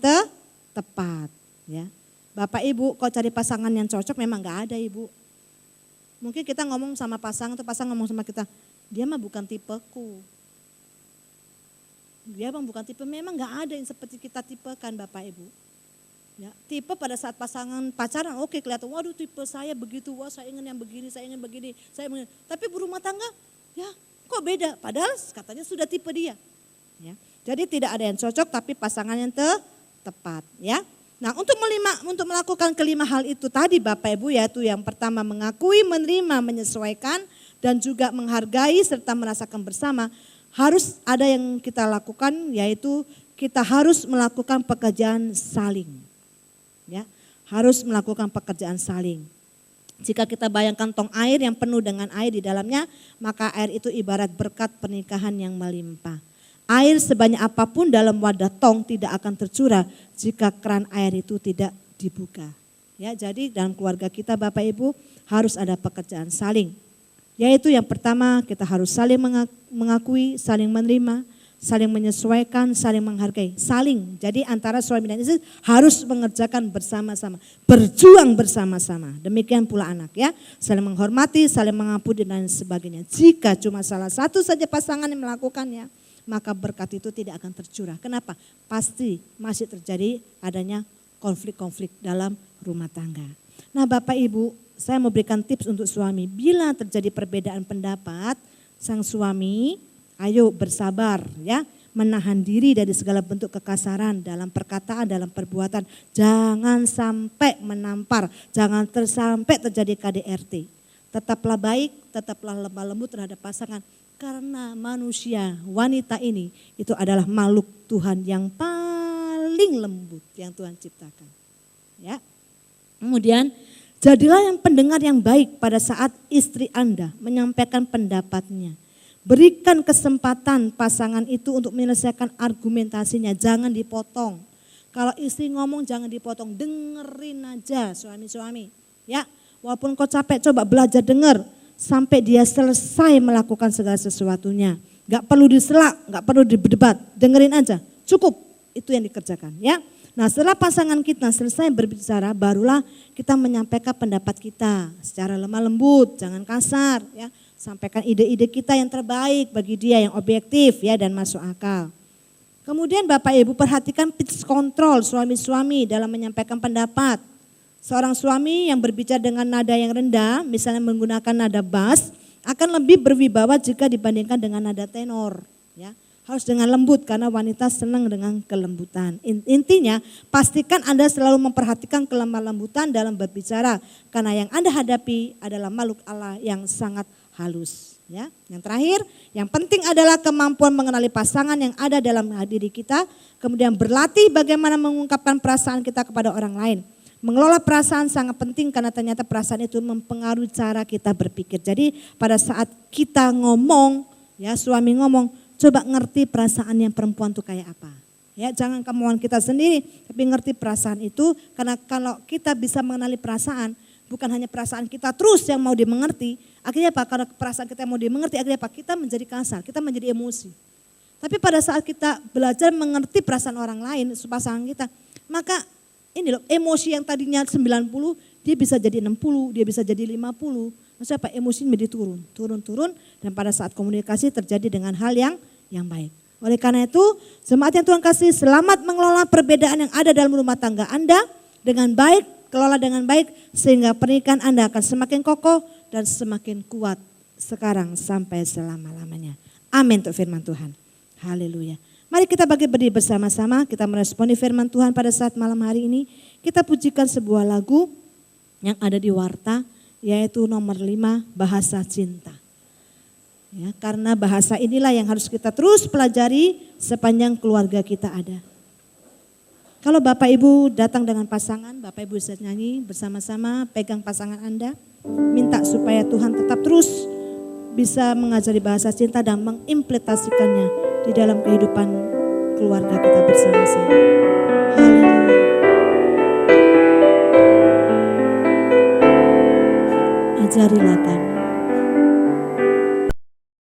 tepat ya. Bapak Ibu, kalau cari pasangan yang cocok memang gak ada Ibu. Mungkin kita ngomong sama pasangan, atau pasangan ngomong sama kita, dia mah bukan tipeku. Dia mah bukan tipe, memang gak ada yang seperti kita tipekan Bapak Ibu. Ya, tipe pada saat pasangan pacaran oke kelihatan, waduh tipe saya begitu, wah saya ingin yang begini, saya ingin begini, tapi berumah tangga ya kok beda, padahal katanya sudah tipe dia. Ya, jadi tidak ada yang cocok tapi pasangan yang tepat ya. Nah untuk melakukan kelima hal itu tadi Bapak Ibu, yaitu yang pertama mengakui, menerima, menyesuaikan dan juga menghargai serta merasakan bersama, harus ada yang kita lakukan, yaitu kita harus melakukan pekerjaan saling. Ya, harus melakukan pekerjaan saling. Jika kita bayangkan tong air yang penuh dengan air di dalamnya, maka air itu ibarat berkat pernikahan yang melimpah. Air sebanyak apapun dalam wadah tong tidak akan tercurah jika keran air itu tidak dibuka. Ya, jadi dalam keluarga kita Bapak Ibu harus ada pekerjaan saling. Yaitu yang pertama kita harus saling mengakui, saling menerima, saling menyesuaikan, saling menghargai, saling. Jadi antara suami dan istri harus mengerjakan bersama-sama, berjuang bersama-sama. Demikian pula anak ya, saling menghormati, saling mengampuni dan sebagainya. Jika cuma salah satu saja pasangan yang melakukannya, maka berkat itu tidak akan tercurah. Kenapa? Pasti masih terjadi adanya konflik-konflik dalam rumah tangga. Nah Bapak Ibu, saya mau berikan tips untuk suami. Bila terjadi perbedaan pendapat, sang suami ayo bersabar ya, menahan diri dari segala bentuk kekasaran dalam perkataan, dalam perbuatan. Jangan sampai menampar, jangan sampai terjadi KDRT. Tetaplah baik, tetaplah lemah lembut terhadap pasangan. Karena manusia, wanita ini itu adalah makhluk Tuhan yang paling lembut yang Tuhan ciptakan. Ya. Kemudian jadilah yang pendengar yang baik pada saat istri Anda menyampaikan pendapatnya. Berikan kesempatan pasangan itu untuk menyelesaikan argumentasinya, jangan dipotong. Kalau istri ngomong jangan dipotong, dengerin aja suami-suami. Ya, walaupun kau capek coba belajar denger sampai dia selesai melakukan segala sesuatunya. Gak perlu disela, gak perlu berdebat, dengerin aja, cukup itu yang dikerjakan ya. Nah setelah pasangan kita selesai berbicara barulah kita menyampaikan pendapat kita secara lemah lembut, jangan kasar ya. Sampaikan ide-ide kita yang terbaik bagi dia yang objektif ya dan masuk akal. Kemudian Bapak Ibu perhatikan pitch control suami-suami dalam menyampaikan pendapat. Seorang suami yang berbicara dengan nada yang rendah, misalnya menggunakan nada bass, akan lebih berwibawa jika dibandingkan dengan nada tenor. Ya, harus dengan lembut karena wanita senang dengan kelembutan. Intinya pastikan Anda selalu memperhatikan kelemah lembutan dalam berbicara. Karena yang Anda hadapi adalah makhluk Allah yang sangat halus. Ya, yang terakhir, yang penting adalah kemampuan mengenali pasangan yang ada dalam diri kita, kemudian berlatih bagaimana mengungkapkan perasaan kita kepada orang lain. Mengelola perasaan sangat penting karena ternyata perasaan itu mempengaruhi cara kita berpikir. Jadi pada saat kita ngomong, ya suami ngomong, coba ngerti perasaan yang perempuan itu kayak apa. Ya, jangan kemauan kita sendiri, tapi ngerti perasaan itu karena kalau kita bisa mengenali perasaan, bukan hanya perasaan kita terus yang mau dimengerti, akhirnya apa? Karena perasaan kita yang mau dimengerti, akhirnya apa? Kita menjadi kasar, kita menjadi emosi. Tapi pada saat kita belajar mengerti perasaan orang lain, pasangan kita, maka ini loh emosi yang tadinya 90, dia bisa jadi 60, dia bisa jadi 50. Maksudnya apa? Emosi menjadi turun, dan pada saat komunikasi terjadi dengan hal yang baik. Oleh karena itu, jemaat yang Tuhan kasih, selamat mengelola perbedaan yang ada dalam rumah tangga Anda dengan baik, kelola dengan baik sehingga pernikahan Anda akan semakin kokoh dan semakin kuat sekarang sampai selama-lamanya. Amin untuk firman Tuhan. Haleluya. Mari kita berdiri bersama-sama, kita meresponi firman Tuhan pada saat malam hari ini. Kita pujikan sebuah lagu yang ada di Warta, yaitu nomor 5, Bahasa Cinta. Ya, karena bahasa inilah yang harus kita terus pelajari sepanjang keluarga kita ada. Kalau Bapak Ibu datang dengan pasangan, Bapak Ibu bisa nyanyi bersama-sama, pegang pasangan Anda. Minta supaya Tuhan tetap terus bisa mengajari bahasa cinta dan mengimplementasikannya di dalam kehidupan keluarga kita bersama-sama. Haleluya. Ajarilah kami.